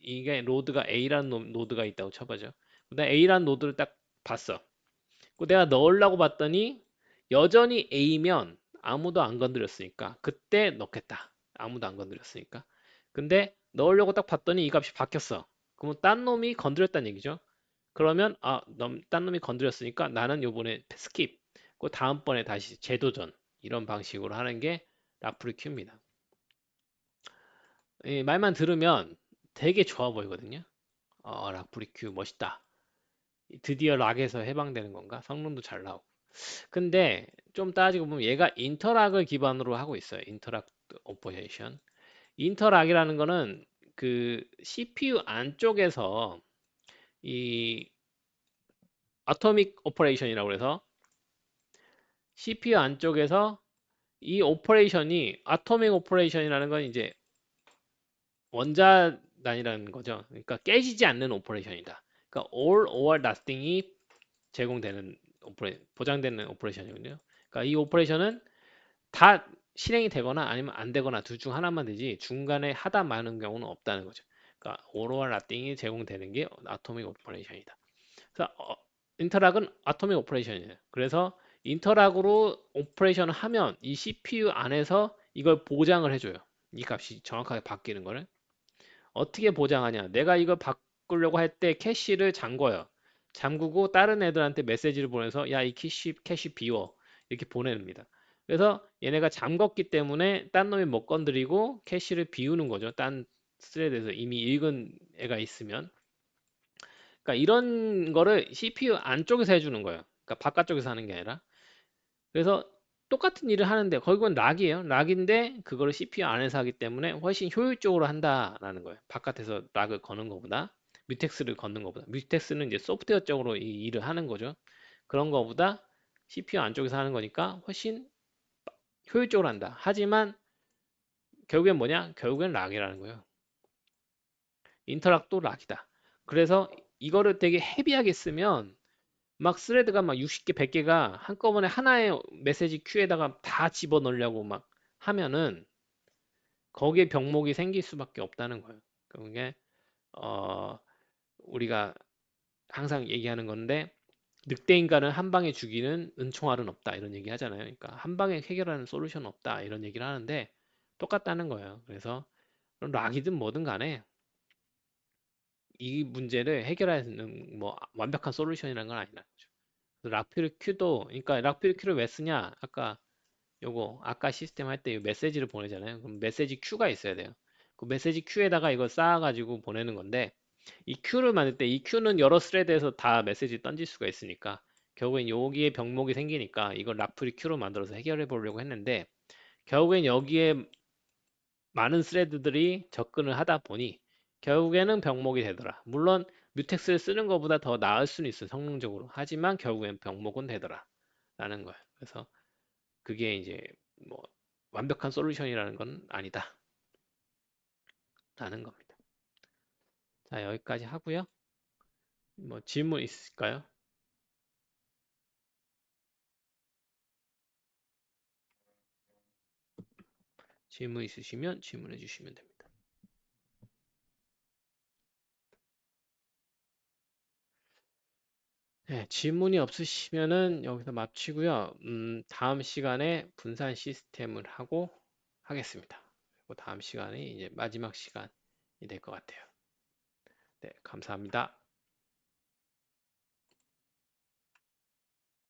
이게 로드가 A라는 노드가 있다고 쳐보죠. 내가 A라는 노드를 딱 봤어. 내가 넣으려고 봤더니 여전히 A면 아무도 안 건드렸으니까 그때 넣겠다. 아무도 안 건드렸으니까. 근데 넣으려고 딱 봤더니 이 값이 바뀌었어. 그러면 딴 놈이 건드렸다는 얘기죠. 그러면 딴 놈이 건드렸으니까 나는 요번에 스킵. 그 다음번에 다시 재도전. 이런 방식으로 하는 게 라프리 큐입니다. 이 말만 들으면 되게 좋아 보이거든요. 라프리 큐 멋있다. 드디어 락에서 해방되는 건가? 성능도 잘 나오고. 근데 좀 따지고 보면 얘가 인터락을 기반으로 하고 있어요. 인터락 오퍼레이션. 인터락이라는 거는 그 CPU 안쪽에서 이 아토믹 오퍼레이션이라고 해서 CPU 안쪽에서 이 오퍼레이션이 아토믹 오퍼레이션이라는 건 이제 원자단이라는 거죠. 그러니까 깨지지 않는 오퍼레이션이다. 그러니까 all or nothing이 제공되는 보장되는 오퍼레이션이거든요. 그러니까 이 오퍼레이션은 다 실행이 되거나 아니면 안 되거나 둘 중 하나만 되지 중간에 하다 마는 경우는 없다는 거죠. 그러니까 all or nothing이 제공되는 게 아토믹 오퍼레이션이다. 그래서 인터락은 아토믹 오퍼레이션이에요. 그래서 인터락으로 오퍼레이션을 하면 이 CPU 안에서 이걸 보장을 해줘요. 이 값이 정확하게 바뀌는 거를. 어떻게 보장하냐? 내가 이걸 바꾸려고 할 때 캐시를 잠궈요. 잠그고 다른 애들한테 메시지를 보내서 야, 이 캐시 비워. 이렇게 보냅니다. 그래서 얘네가 잠궜기 때문에 딴 놈이 못 건드리고 캐시를 비우는 거죠. 딴 스레드에서 이미 읽은 애가 있으면. 그러니까 이런 거를 CPU 안쪽에서 해주는 거예요. 그러니까 바깥쪽에서 하는 게 아니라. 그래서 똑같은 일을 하는데 결국은 락이에요. 락인데 그거를 CPU 안에서 하기 때문에 훨씬 효율적으로 한다라는 거예요. 바깥에서 락을 거는 것보다 뮤텍스를 걷는 것보다. 뮤텍스는 이제 소프트웨어적으로 이 일을 하는 거죠. 그런 거보다 CPU 안쪽에서 하는 거니까 훨씬 효율적으로 한다. 하지만 결국엔 뭐냐? 결국엔 락이라는 거예요. 인터락도 락이다. 그래서 이거를 되게 헤비하게 쓰면 막 스레드가 막 60개, 100개가 한꺼번에 하나의 메시지 큐에다가 다 집어넣으려고 막 하면은 거기에 병목이 생길 수밖에 없다는 거예요. 그게 어 우리가 항상 얘기하는 건데 늑대 인간을 한 방에 죽이는 은총알은 없다 이런 얘기 하잖아요. 그러니까 한 방에 해결하는 솔루션 없다 이런 얘기를 하는데 똑같다는 거예요. 그래서 그럼 락이든 뭐든 간에 이 문제를 해결하는 뭐 완벽한 솔루션이라는 건 아니라는 거죠. 락필 큐도 그러니까 락필 큐를 왜 쓰냐? 아까 시스템 할 때 메시지를 보내잖아요. 그럼 메시지 큐가 있어야 돼요. 그 메시지 큐에다가 이걸 쌓아가지고 보내는 건데 이 큐를 만들 때 이 큐는 여러 스레드에서 다 메시지 던질 수가 있으니까 결국엔 여기에 병목이 생기니까 이걸 락프리 큐로 만들어서 해결해 보려고 했는데 결국엔 여기에 많은 스레드들이 접근을 하다 보니 결국에는 병목이 되더라. 물론 뮤텍스를 쓰는 것보다 더 나을 수는 있어 성능적으로. 하지만 결국엔 병목은 되더라. 라는 거예요. 그래서 그게 이제 뭐 완벽한 솔루션이라는 건 아니다. 라는 겁니다. 자, 여기까지 하고요. 뭐 질문 있을까요? 질문 있으시면 질문해 주시면 됩니다. 네, 질문이 없으시면은 여기서 마치고요. 다음 시간에 분산 시스템을 하고 하겠습니다. 그리고 다음 시간이 이제 마지막 시간이 될 것 같아요. 네, 감사합니다.